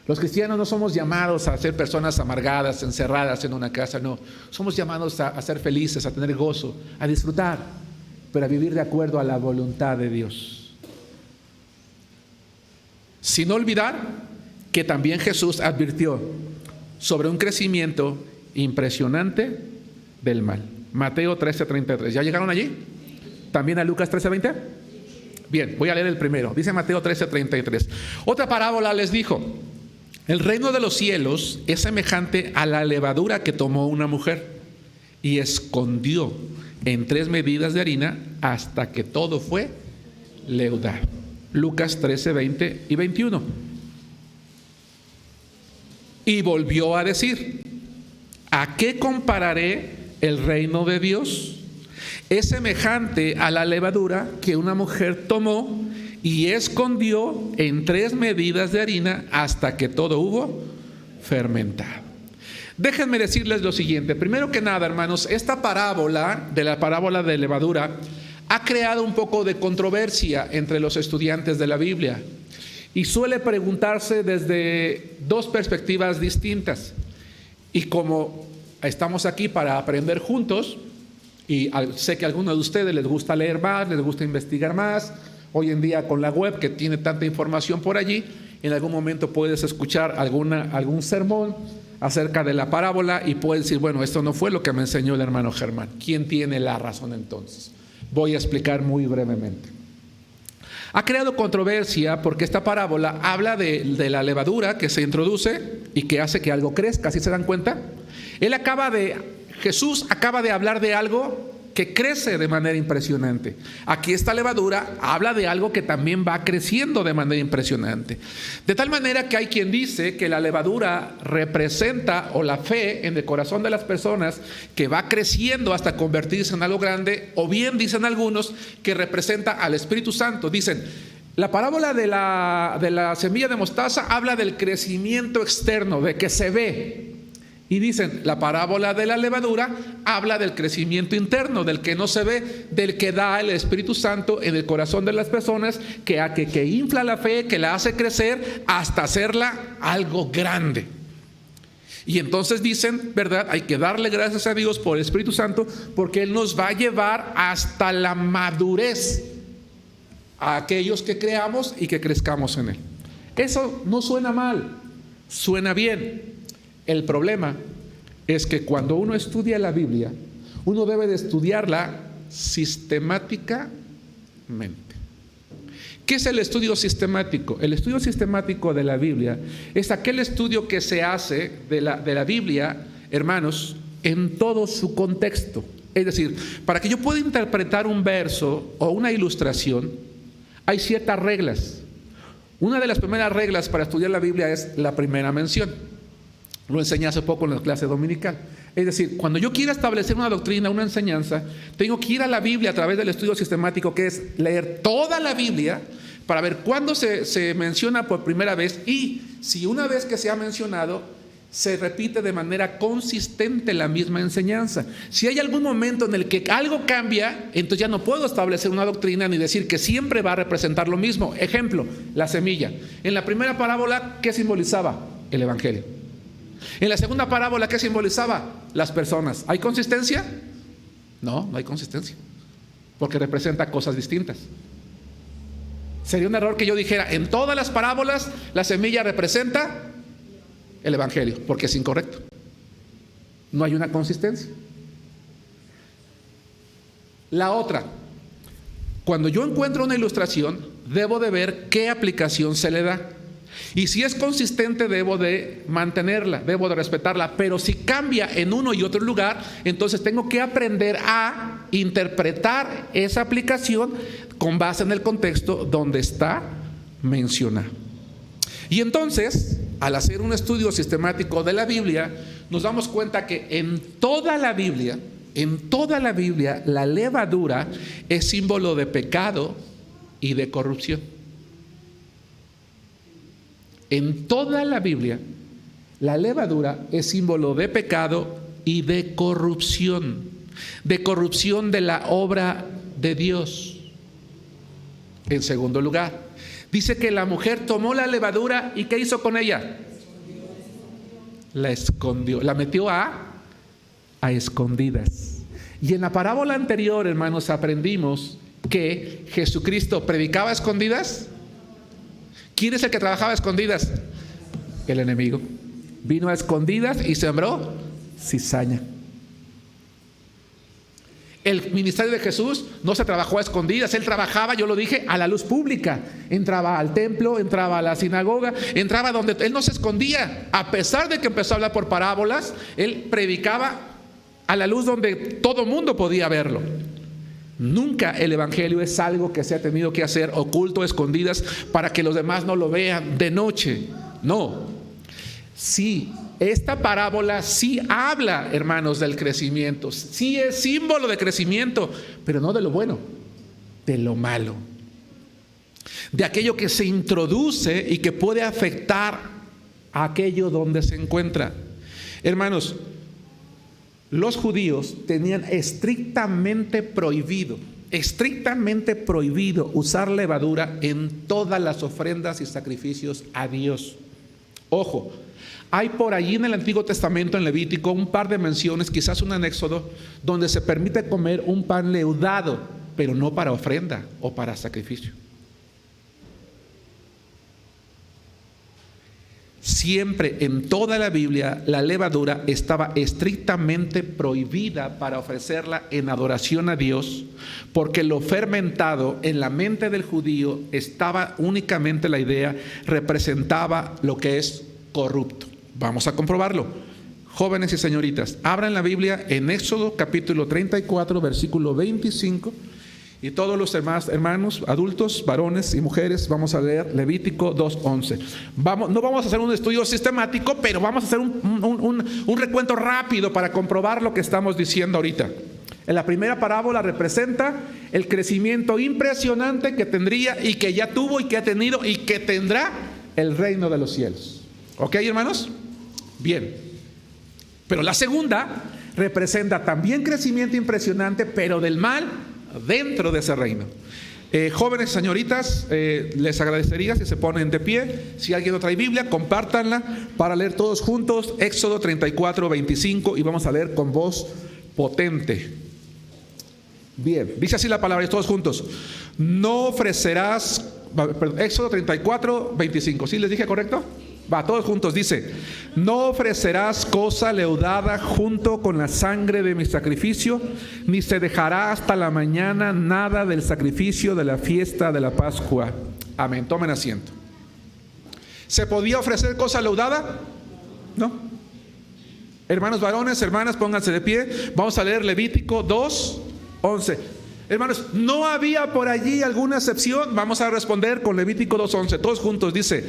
Los cristianos no somos llamados a ser personas amargadas, encerradas en una casa, no. Somos llamados a ser felices, a tener gozo, a disfrutar, pero a vivir de acuerdo a la voluntad de Dios. Sin olvidar que también Jesús advirtió sobre un crecimiento impresionante del mal. Mateo 13:33. ¿Ya llegaron allí? ¿También a Lucas 13:20? Bien, voy a leer el primero. Dice Mateo 13:33. Otra parábola les dijo: el reino de los cielos es semejante a la levadura que tomó una mujer y escondió en 3 medidas de harina hasta que todo fue leudado. Lucas 13, 20 y 21. Y volvió a decir: ¿a qué compararé el reino de Dios? Es semejante a la levadura que una mujer tomó y escondió en 3 medidas de harina hasta que todo hubo fermentado. Déjenme decirles lo siguiente. Primero que nada, hermanos, esta parábola de levadura ha creado un poco de controversia entre los estudiantes de la Biblia y suele preguntarse desde 2 perspectivas distintas. Y como estamos aquí para aprender juntos, y sé que a algunos de ustedes les gusta leer más, les gusta investigar más, hoy en día con la web que tiene tanta información por allí, en algún momento puedes escuchar algún sermón acerca de la parábola y puedes decir: bueno, esto no fue lo que me enseñó el hermano Germán. ¿Quién tiene la razón entonces? Voy a explicar muy brevemente. Ha creado controversia porque esta parábola habla de la levadura que se introduce y que hace que algo crezca. ¿Sí se dan cuenta? Jesús acaba de hablar de algo que crece de manera impresionante. Aquí esta levadura habla de algo que también va creciendo de manera impresionante. De tal manera que hay quien dice que la levadura representa, o la fe en el corazón de las personas, que va creciendo hasta convertirse en algo grande, o bien dicen algunos que representa al Espíritu Santo. Dicen, la parábola de la semilla de mostaza habla del crecimiento externo, de que se ve. Y dicen, la parábola de la levadura habla del crecimiento interno, del que no se ve, del que da el Espíritu Santo en el corazón de las personas, que infla la fe, que la hace crecer hasta hacerla algo grande. Y entonces dicen, ¿verdad? Hay que darle gracias a Dios por el Espíritu Santo, porque Él nos va a llevar hasta la madurez a aquellos que creamos y que crezcamos en Él. Eso no suena mal, suena bien. El problema es que cuando uno estudia la Biblia, uno debe de estudiarla sistemáticamente. ¿Qué es el estudio sistemático? El estudio sistemático de la Biblia es aquel estudio que se hace de la Biblia, hermanos, en todo su contexto. Es decir, para que yo pueda interpretar un verso o una ilustración, hay ciertas reglas. Una de las primeras reglas para estudiar la Biblia es la primera mención. Lo enseñé hace poco en la clase dominical. Es decir, cuando yo quiera establecer una doctrina, una enseñanza, tengo que ir a la Biblia a través del estudio sistemático, que es leer toda la Biblia para ver cuándo se menciona por primera vez, y si una vez que se ha mencionado, se repite de manera consistente la misma enseñanza. Si hay algún momento en el que algo cambia, entonces ya no puedo establecer una doctrina ni decir que siempre va a representar lo mismo. Ejemplo, la semilla. En la primera parábola, ¿qué simbolizaba? El Evangelio. En la segunda parábola, ¿qué simbolizaba? Las personas. ¿Hay consistencia? No hay consistencia, porque representa cosas distintas. Sería un error que yo dijera, en todas las parábolas la semilla representa el Evangelio, porque es incorrecto. No hay una consistencia. La otra, cuando yo encuentro una ilustración, debo de ver qué aplicación se le da. Y si es consistente, debo de mantenerla, debo de respetarla. Pero si cambia en uno y otro lugar, entonces tengo que aprender a interpretar esa aplicación con base en el contexto donde está mencionada. Y entonces, al hacer un estudio sistemático de la Biblia, nos damos cuenta que en toda la Biblia, la levadura es símbolo de pecado y de corrupción. En toda la Biblia, la levadura es símbolo de pecado y de corrupción de la obra de Dios. En segundo lugar, dice que la mujer tomó la levadura y ¿qué hizo con ella? La escondió, la metió a escondidas. Y en la parábola anterior, hermanos, aprendimos que Jesucristo predicaba a escondidas. ¿Quién es el que trabajaba a escondidas? El enemigo. Vino a escondidas y sembró cizaña. El ministerio de Jesús no se trabajó a escondidas. Él trabajaba, yo lo dije, a la luz pública. Entraba al templo, entraba a la sinagoga, entraba donde él no se escondía. A pesar de que empezó a hablar por parábolas, él predicaba a la luz donde todo mundo podía verlo. Nunca el evangelio es algo que se ha tenido que hacer oculto, escondidas, para que los demás no lo vean de noche. No. Sí, esta parábola sí habla, hermanos, del crecimiento. Sí es símbolo de crecimiento, pero no de lo bueno, de lo malo. De aquello que se introduce y que puede afectar a aquello donde se encuentra. Hermanos, los judíos tenían estrictamente prohibido usar levadura en todas las ofrendas y sacrificios a Dios. Ojo, hay por allí en el Antiguo Testamento, en Levítico, un par de menciones, quizás una en Éxodo, donde se permite comer un pan leudado, pero no para ofrenda o para sacrificio. Siempre en toda la Biblia la levadura estaba estrictamente prohibida para ofrecerla en adoración a Dios, porque lo fermentado en la mente del judío estaba únicamente la idea, representaba lo que es corrupto. Vamos a comprobarlo. Jóvenes y señoritas, abran la Biblia en Éxodo capítulo 34, versículo 25. Y todos los demás hermanos, adultos, varones y mujeres, vamos a leer Levítico 2:11. No vamos a hacer un estudio sistemático, pero vamos a hacer un recuento rápido para comprobar lo que estamos diciendo ahorita. En la primera parábola representa el crecimiento impresionante que tendría y que ya tuvo y que ha tenido y que tendrá el reino de los cielos. ¿Ok, hermanos? Bien. Pero la segunda representa también crecimiento impresionante, pero del mal dentro de ese reino. Jóvenes, señoritas, les agradecería si se ponen de pie. Si alguien no trae Biblia, compártanla para leer todos juntos Éxodo 34, 25, y vamos a leer con voz potente. Bien, dice así la palabra, todos juntos. No ofrecerás, Éxodo 34, 25. ¿Sí les dije correcto? Va, todos juntos, dice: no ofrecerás cosa leudada junto con la sangre de mi sacrificio, ni se dejará hasta la mañana nada del sacrificio de la fiesta de la Pascua. Amén. Tomen asiento. ¿Se podía ofrecer cosa leudada? No. Hermanos varones, hermanas, pónganse de pie. Vamos a leer Levítico 2:11. Hermanos, ¿no había por allí alguna excepción? Vamos a responder con Levítico 2:11. Todos juntos dice: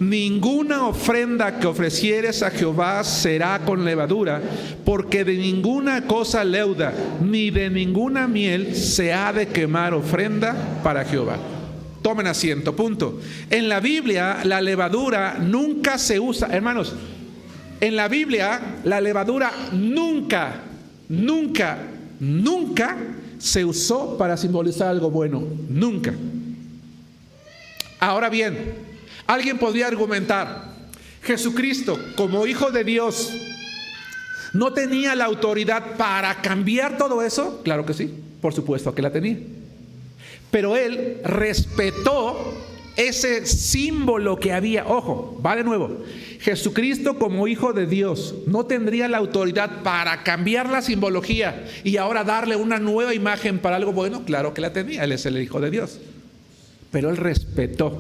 ninguna ofrenda que ofrecieres a Jehová será con levadura, porque de ninguna cosa leuda ni de ninguna miel se ha de quemar ofrenda para Jehová. Tomen asiento, punto. En la Biblia la levadura nunca se usa. Hermanos, en la Biblia la levadura nunca se usó para simbolizar algo bueno. Nunca. Ahora bien, alguien podría argumentar: Jesucristo, como Hijo de Dios, ¿no tenía la autoridad para cambiar todo eso? Claro que sí, por supuesto que la tenía. Pero Él respetó ese símbolo que había. Ojo, va de nuevo. Jesucristo, como Hijo de Dios, no tendría la autoridad para cambiar la simbología y ahora darle una nueva imagen para algo bueno. Claro que la tenía, Él es el Hijo de Dios. Pero Él respetó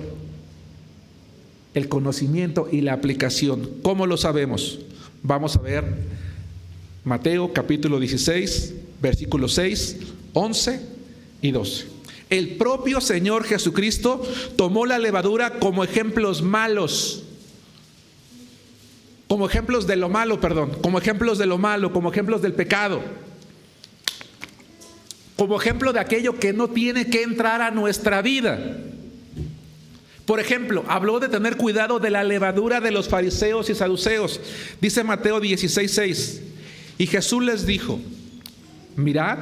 el conocimiento y la aplicación. ¿Cómo lo sabemos? Vamos a ver Mateo capítulo 16, versículos 6, 11 y 12. El propio Señor Jesucristo tomó la levadura como ejemplos malos. Como ejemplos de lo malo, como ejemplos de lo malo, como ejemplos del pecado, como ejemplo de aquello que no tiene que entrar a nuestra vida. Por ejemplo, habló de tener cuidado de la levadura de los fariseos y saduceos. Dice Mateo 16:6, y Jesús les dijo: mirad,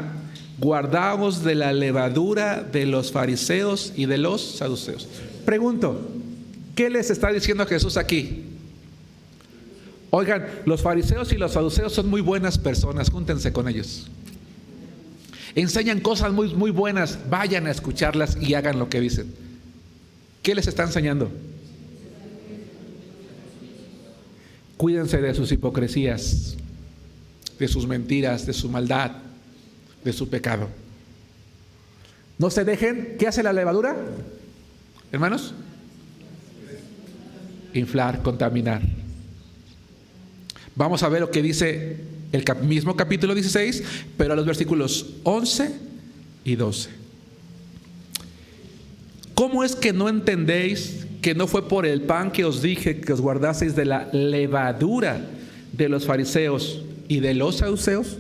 guardaos de la levadura de los fariseos y de los saduceos. Pregunto, ¿qué les está diciendo Jesús aquí? Oigan, los fariseos y los saduceos son muy buenas personas, júntense con ellos. Enseñan cosas muy, muy buenas, vayan a escucharlas y hagan lo que dicen. ¿Qué les está enseñando? Cuídense de sus hipocresías, de sus mentiras, de su maldad, de su pecado. No se dejen. ¿Qué hace la levadura, hermanos? Inflar, contaminar. Vamos a ver lo que dice el mismo capítulo 16, pero a los versículos 11 y 12. ¿Cómo es que no entendéis que no fue por el pan que os dije que os guardaseis de la levadura de los fariseos y de los saduceos?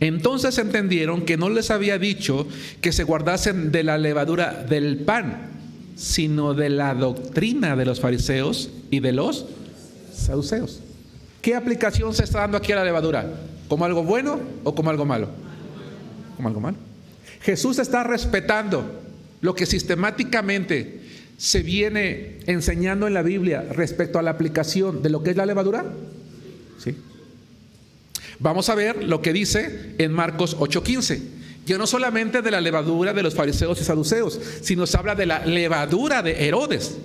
Entonces entendieron que no les había dicho que se guardasen de la levadura del pan, sino de la doctrina de los fariseos y de los saduceos. ¿Qué aplicación se está dando aquí a la levadura? ¿Como algo bueno o como algo malo? Como algo malo. Jesús está respetando lo que sistemáticamente se viene enseñando en la Biblia respecto a la aplicación de lo que es la levadura. ¿Sí? Vamos a ver lo que dice en Marcos 8:15. Ya no solamente de la levadura de los fariseos y saduceos, sino se habla de la levadura de Herodes.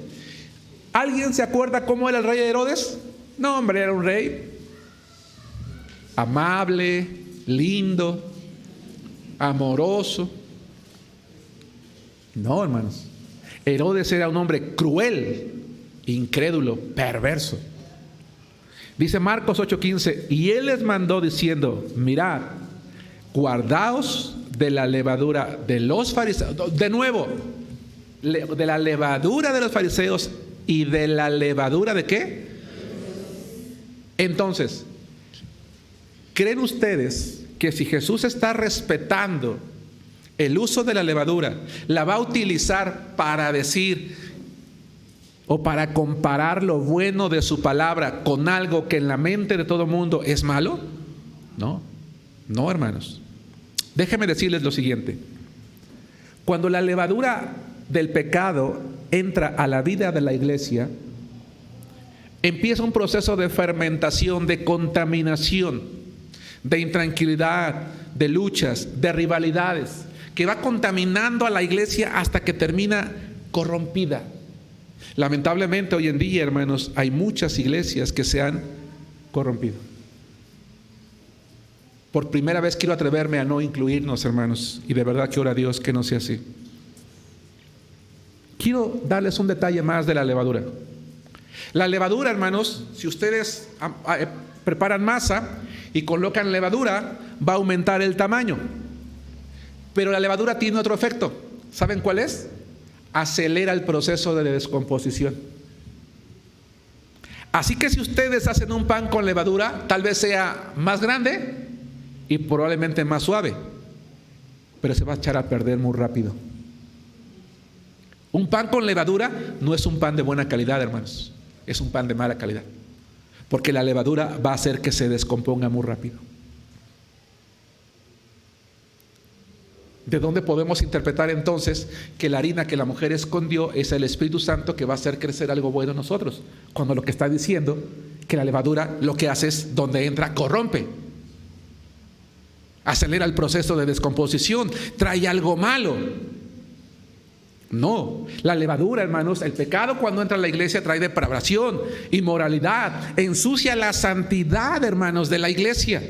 ¿Alguien se acuerda cómo era el rey Herodes? No, hombre, era un rey amable, lindo, amoroso. No, hermanos. Herodes era un hombre cruel, incrédulo, perverso. Dice Marcos 8:15, y él les mandó diciendo, mirad, guardaos de la levadura de los fariseos. De nuevo, de la levadura de los fariseos y de la levadura de ¿qué? Entonces, ¿creen ustedes que si Jesús está respetando el uso de la levadura, la va a utilizar para decir o para comparar lo bueno de su palabra con algo que en la mente de todo mundo es malo? No, no, hermanos. Déjenme decirles lo siguiente. Cuando la levadura del pecado entra a la vida de la iglesia, empieza un proceso de fermentación, de contaminación, de intranquilidad, de luchas, de rivalidades, que va contaminando a la iglesia hasta que termina corrompida. Lamentablemente hoy en día, hermanos, hay muchas iglesias que se han corrompido. Por primera vez quiero atreverme a no incluirnos, hermanos, y de verdad que oro a Dios que no sea así. Quiero darles un detalle más de la levadura. La levadura, hermanos, si ustedes preparan masa y colocan levadura, va a aumentar el tamaño. Pero la levadura tiene otro efecto. ¿Saben cuál es? Acelera el proceso de descomposición. Así que si ustedes hacen un pan con levadura, tal vez sea más grande y probablemente más suave, pero se va a echar a perder muy rápido. Un pan con levadura no es un pan de buena calidad, hermanos. Es un pan de mala calidad, porque la levadura va a hacer que se descomponga muy rápido. ¿De dónde podemos interpretar entonces que la harina que la mujer escondió es el Espíritu Santo que va a hacer crecer algo bueno en nosotros? Cuando lo que está diciendo que la levadura lo que hace es, donde entra, corrompe, acelera el proceso de descomposición, trae algo malo. No, la levadura, hermanos, el pecado cuando entra a la iglesia trae depravación, inmoralidad, ensucia la santidad, hermanos, de la iglesia.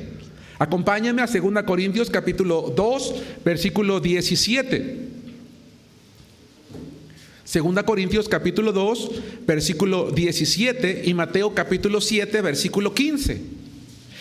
Acompáñenme a 2 Corintios capítulo 2, versículo 17. 2 Corintios capítulo 2, versículo 17 y Mateo capítulo 7, versículo 15.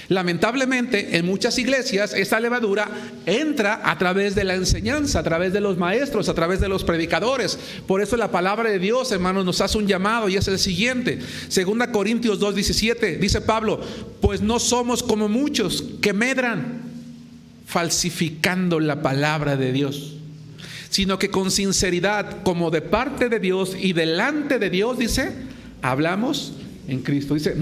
Lamentablemente, en muchas iglesias, esa levadura entra a través de la enseñanza, a través de los maestros, a través de los predicadores. Por eso la palabra de Dios, hermanos, nos hace un llamado y es el siguiente. 2 Corintios 2, 17, dice Pablo, pues no somos como muchos que medran falsificando la palabra de Dios, sino que con sinceridad, como de parte de Dios y delante de Dios, dice, hablamos en Cristo. Dice,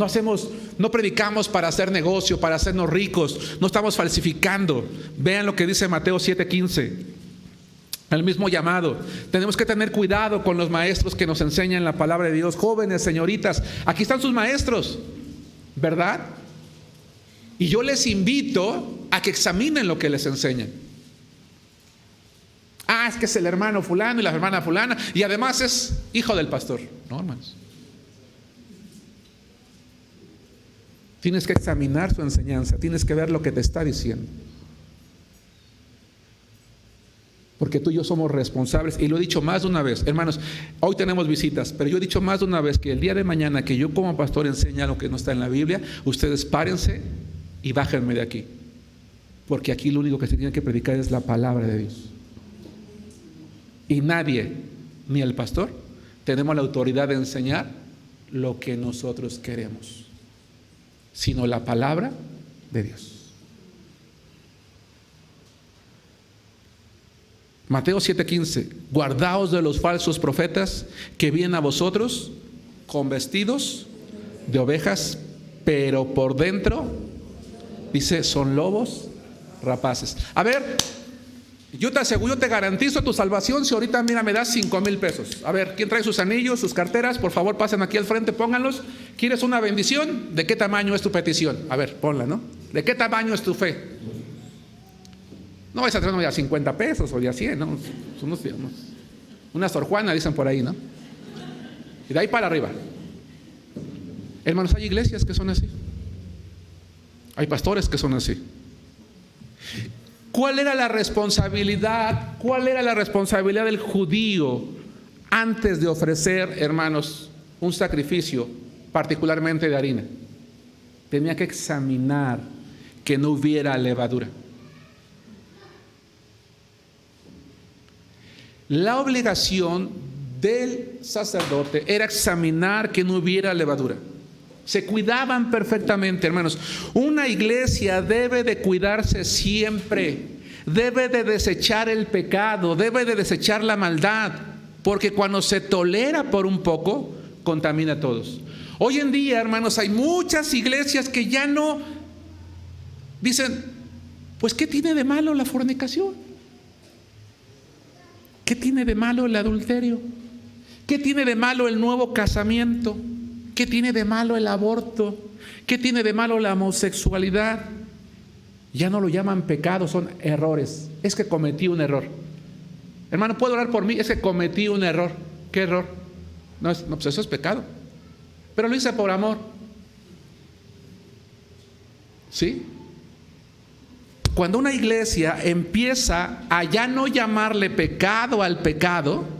no predicamos para hacer negocio, para hacernos ricos, no estamos falsificando. Vean lo que dice Mateo 7:15, el mismo llamado. Tenemos que tener cuidado con los maestros que nos enseñan la palabra de Dios. Jóvenes, señoritas, aquí están sus maestros, ¿verdad? Y yo les invito a que examinen lo que les enseñan. Es que es el hermano fulano y la hermana fulana, y además es hijo del pastor. No, hermanos. Tienes que examinar su enseñanza, tienes que ver lo que te está diciendo. Porque tú y yo somos responsables, y lo he dicho más de una vez, hermanos, hoy tenemos visitas, pero yo he dicho más de una vez que el día de mañana que yo como pastor enseña lo que no está en la Biblia, ustedes párense y bájenme de aquí, porque aquí lo único que se tiene que predicar es la palabra de Dios. Y nadie, ni el pastor, tenemos la autoridad de enseñar lo que nosotros queremos, sino la palabra de Dios. Mateo 7:15: guardaos de los falsos profetas que vienen a vosotros con vestidos de ovejas, pero por dentro, dice, son lobos rapaces. A ver, yo te aseguro, yo te garantizo tu salvación si ahorita, mira, me das 5,000 pesos. A ver, ¿quién trae sus anillos, sus carteras? Por favor, pasen aquí al frente, pónganlos. ¿Quieres una bendición? ¿De qué tamaño es tu petición? A ver, ponla, ¿no? ¿De qué tamaño es tu fe? No vais a traer ya 50 pesos o ya 100, ¿no? Una Sor Juana, dicen por ahí, ¿no? Y de ahí para arriba. Hermanos, hay iglesias que son así. Hay pastores que son así. ¿Cuál era la responsabilidad? ¿Cuál era la responsabilidad del judío antes de ofrecer, hermanos, un sacrificio, particularmente de harina? Tenía que examinar que no hubiera levadura. La obligación del sacerdote era examinar que no hubiera levadura. Se cuidaban perfectamente, hermanos. Una iglesia debe de cuidarse siempre. Debe de desechar el pecado, debe de desechar la maldad, porque cuando se tolera por un poco, contamina a todos. Hoy en día, hermanos, hay muchas iglesias que ya no dicen, pues ¿qué tiene de malo la fornicación? ¿Qué tiene de malo el adulterio? ¿Qué tiene de malo el nuevo casamiento? ¿Qué tiene de malo el aborto? ¿Qué tiene de malo la homosexualidad? Ya no lo llaman pecado, son errores. Es que cometí un error. Hermano, ¿puedo orar por mí? Es que cometí un error. ¿Qué error? No, pues eso es pecado. Pero lo hice por amor. ¿Sí? Cuando una iglesia empieza a ya no llamarle pecado al pecado,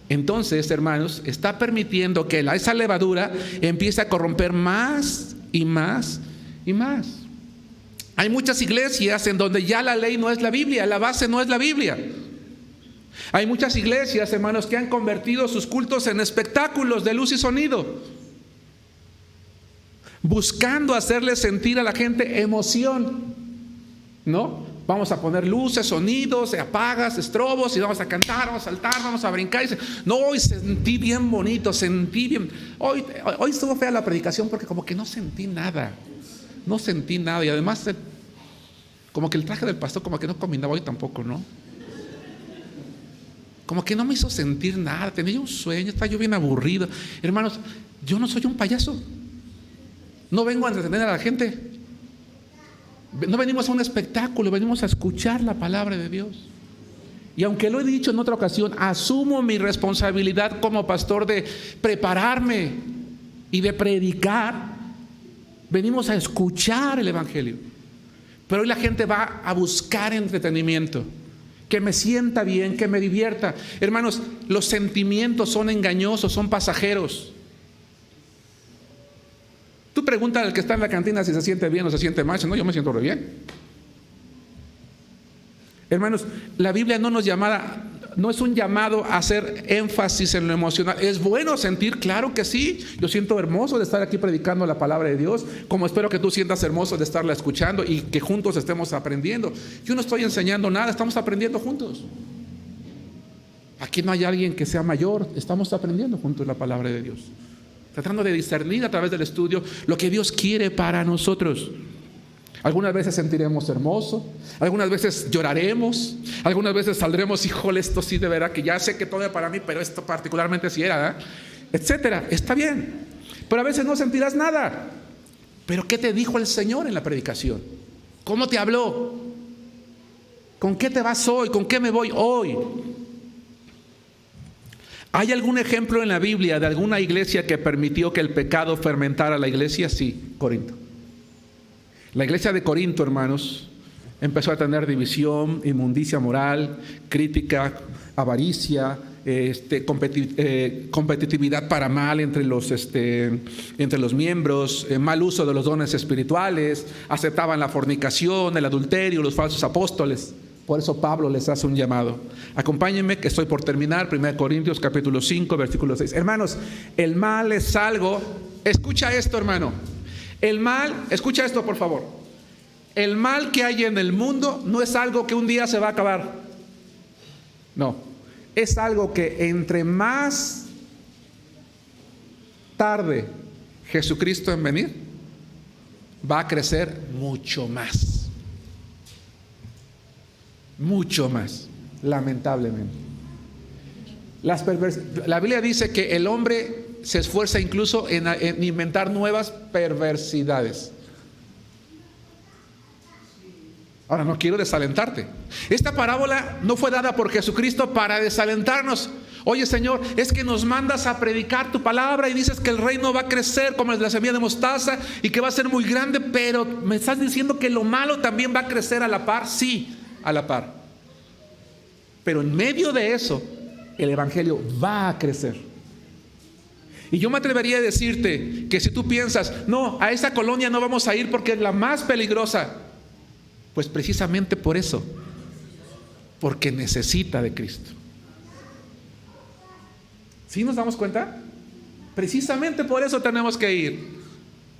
entonces, hermanos, está permitiendo que esa levadura empiece a corromper más y más y más. Hay muchas iglesias en donde ya la ley no es la Biblia, la base no es la Biblia. Hay muchas iglesias, hermanos, que han convertido sus cultos en espectáculos de luz y sonido, buscando hacerle sentir a la gente emoción, ¿no? Vamos a poner luces, sonidos, apagas, estrobos y vamos a cantar, vamos a saltar, vamos a brincar. Y no, hoy sentí bien bonito, sentí bien. Hoy estuvo fea la predicación porque como que no sentí nada. No sentí nada. Y además, como que el traje del pastor como que no combinaba hoy tampoco, ¿no? Como que no me hizo sentir nada. Tenía un sueño, estaba yo bien aburrido. Hermanos, yo no soy un payaso. No vengo a entretener a la gente. No venimos a un espectáculo, venimos a escuchar la palabra de Dios. Y aunque lo he dicho en otra ocasión, asumo mi responsabilidad como pastor de prepararme y de predicar. Venimos a escuchar el evangelio. Pero hoy la gente va a buscar entretenimiento, que me sienta bien, que me divierta. Hermanos, los sentimientos son engañosos, son pasajeros. Tú pregúntale al que está en la cantina si se siente bien o se siente mal. No, yo me siento re bien. Hermanos, la Biblia no es un llamado a hacer énfasis en lo emocional. ¿Es bueno sentir? Claro que sí. Yo siento hermoso de estar aquí predicando la palabra de Dios, como espero que tú sientas hermoso de estarla escuchando y que juntos estemos aprendiendo. Yo no estoy enseñando nada, estamos aprendiendo juntos. Aquí no hay alguien que sea mayor, estamos aprendiendo juntos la palabra de Dios, tratando de discernir a través del estudio lo que Dios quiere para nosotros. Algunas veces sentiremos hermoso, algunas veces lloraremos, algunas veces saldremos, híjole, esto sí de verdad que ya sé que todo es para mí, pero esto particularmente sí era, etcétera. Está bien, pero a veces no sentirás nada. Pero ¿qué te dijo el Señor en la predicación? ¿Cómo te habló? ¿Con qué te vas hoy? ¿Con qué me voy hoy? ¿Hay algún ejemplo en la Biblia de alguna iglesia que permitió que el pecado fermentara la iglesia? Sí, Corinto. La iglesia de Corinto, hermanos, empezó a tener división, inmundicia moral, crítica, avaricia, competitividad para mal entre los miembros, mal uso de los dones espirituales, aceptaban la fornicación, el adulterio, los falsos apóstoles. Por eso Pablo les hace un llamado. Acompáñenme, que estoy por terminar. 1 Corintios capítulo 5, versículo 6. Hermanos, el mal es algo. Escucha esto, hermano. El mal, escucha esto por favor. El mal que hay en el mundo no es algo que un día se va a acabar. No, es algo que entre más tarde Jesucristo en venir, va a crecer mucho más. Mucho más, lamentablemente. La Biblia dice que el hombre se esfuerza incluso en inventar nuevas perversidades. Ahora, no quiero desalentarte. Esta parábola no fue dada por Jesucristo para desalentarnos. Oye, Señor, es que nos mandas a predicar tu palabra y dices que el reino va a crecer como la semilla de mostaza y que va a ser muy grande, pero me estás diciendo que lo malo también va a crecer a la par. Sí, a la par. Pero en medio de eso, el evangelio va a crecer. Y yo me atrevería a decirte que si tú piensas, no, a esa colonia no vamos a ir porque es la más peligrosa, pues precisamente por eso, porque necesita de Cristo. ¿Sí nos damos cuenta? Precisamente por eso tenemos que ir,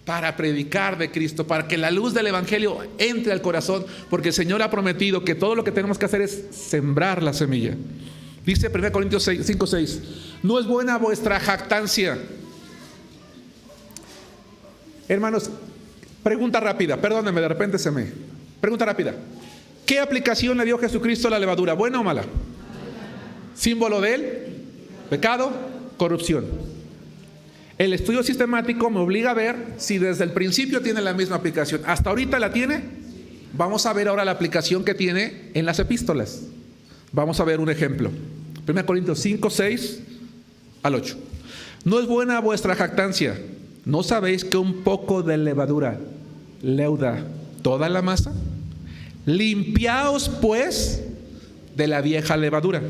para predicar de Cristo, para que la luz del evangelio entre al corazón, porque el Señor ha prometido que todo lo que tenemos que hacer es sembrar la semilla. Dice 1 Corintios 5:6, no es buena vuestra jactancia. Hermanos, pregunta rápida, perdónenme, de repente pregunta rápida. ¿Qué aplicación le dio Jesucristo a la levadura? ¿Buena o mala? Símbolo del pecado, corrupción. El estudio sistemático me obliga a ver si desde el principio tiene la misma aplicación. ¿Hasta ahorita la tiene? Vamos a ver ahora la aplicación que tiene en las epístolas. Vamos a ver un ejemplo. 1 Corintios 5, 6 al 8. No es buena vuestra jactancia. ¿No sabéis que un poco de levadura leuda toda la masa? Limpiaos pues de la vieja levadura,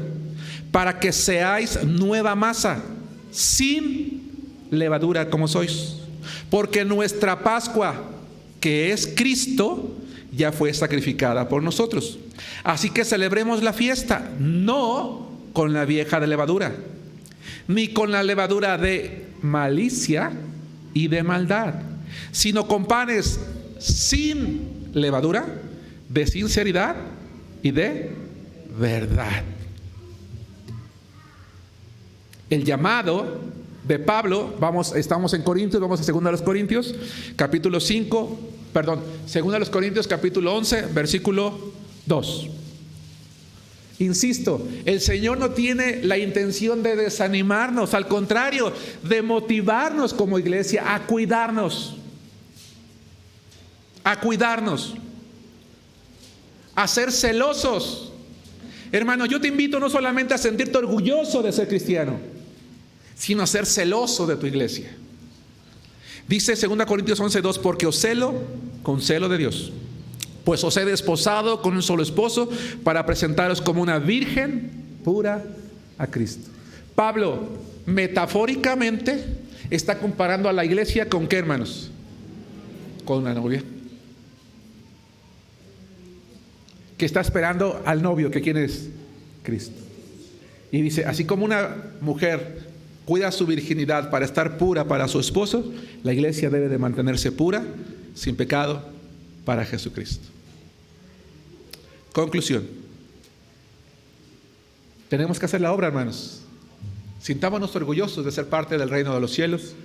para que seáis nueva masa, sin levadura como sois, porque nuestra Pascua, que es Cristo, ya fue sacrificada por nosotros. Así que celebremos la fiesta, no con la vieja de levadura, ni con la levadura de malicia y de maldad, sino con panes sin levadura, de sinceridad y de verdad. El llamado de Pablo, estamos en Corintios, vamos a 2 Corintios, capítulo 5, 2 Corintios, capítulo 11, versículo 2. Insisto, el Señor no tiene la intención de desanimarnos, al contrario, de motivarnos como iglesia a cuidarnos, a ser celosos. Hermano, yo te invito no solamente a sentirte orgulloso de ser cristiano, sino a ser celoso de tu iglesia. Dice 2 Corintios 11:2, porque os celo con celo de Dios, pues os he desposado con un solo esposo para presentaros como una virgen pura a Cristo. Pablo, metafóricamente, está comparando a la iglesia ¿con qué, hermanos? Con una novia que está esperando al novio, que ¿quién es? Cristo. Y dice, así como una mujer cuida su virginidad para estar pura para su esposo, la iglesia debe de mantenerse pura, sin pecado, para Jesucristo. Conclusión. Tenemos que hacer la obra, hermanos. Sintámonos orgullosos de ser parte del reino de los cielos.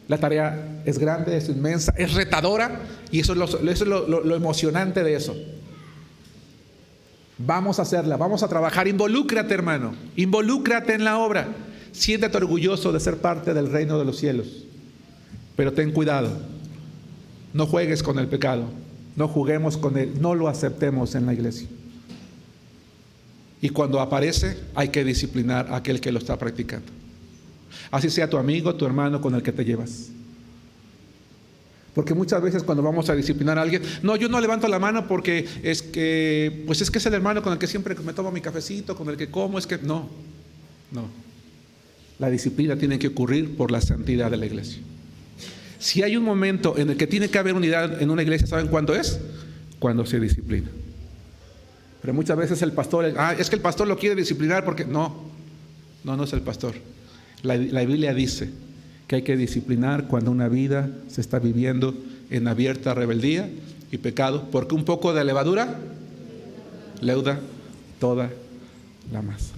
La tarea es grande, es inmensa, es retadora, y eso es lo emocionante de eso. Vamos a hacerla, vamos a trabajar. Involúcrate, hermano, involúcrate en la obra. Siéntate orgulloso de ser parte del reino de los cielos, pero ten cuidado, no juegues con el pecado, no juguemos con él, no lo aceptemos en la iglesia. Y cuando aparece, hay que disciplinar a aquel que lo está practicando, así sea tu amigo, tu hermano con el que te llevas. Porque muchas veces cuando vamos a disciplinar a alguien, no, yo no levanto la mano porque es que es el hermano con el que siempre me tomo mi cafecito, con el que como, es que no. No. La disciplina tiene que ocurrir por la santidad de la iglesia. Si hay un momento en el que tiene que haber unidad en una iglesia, ¿saben cuándo es? Cuando se disciplina. Pero muchas veces el pastor, es que el pastor lo quiere disciplinar porque... No es el pastor. La Biblia dice que hay que disciplinar cuando una vida se está viviendo en abierta rebeldía y pecado, porque un poco de levadura leuda toda la masa.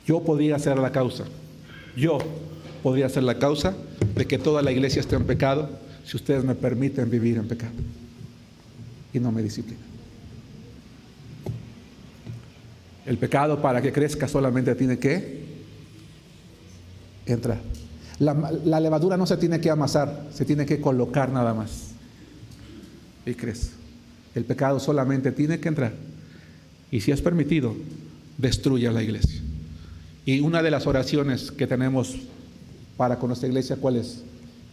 Yo podría ser la causa de que toda la iglesia esté en pecado si ustedes me permiten vivir en pecado y no me disciplinan. El pecado, para que crezca, solamente tiene que entrar. La levadura no se tiene que amasar, se tiene que colocar nada más y crece. El pecado solamente tiene que entrar, y si es permitido, destruye a la iglesia. Y una de las oraciones que tenemos para con nuestra iglesia, ¿cuál es?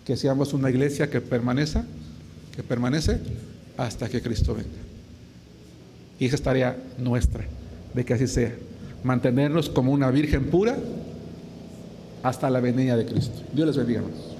Que seamos una iglesia que permanece hasta que Cristo venga. Y esa es tarea nuestra, de que así sea. Mantenernos como una virgen pura hasta la venida de Cristo. Dios les bendiga, hermanos.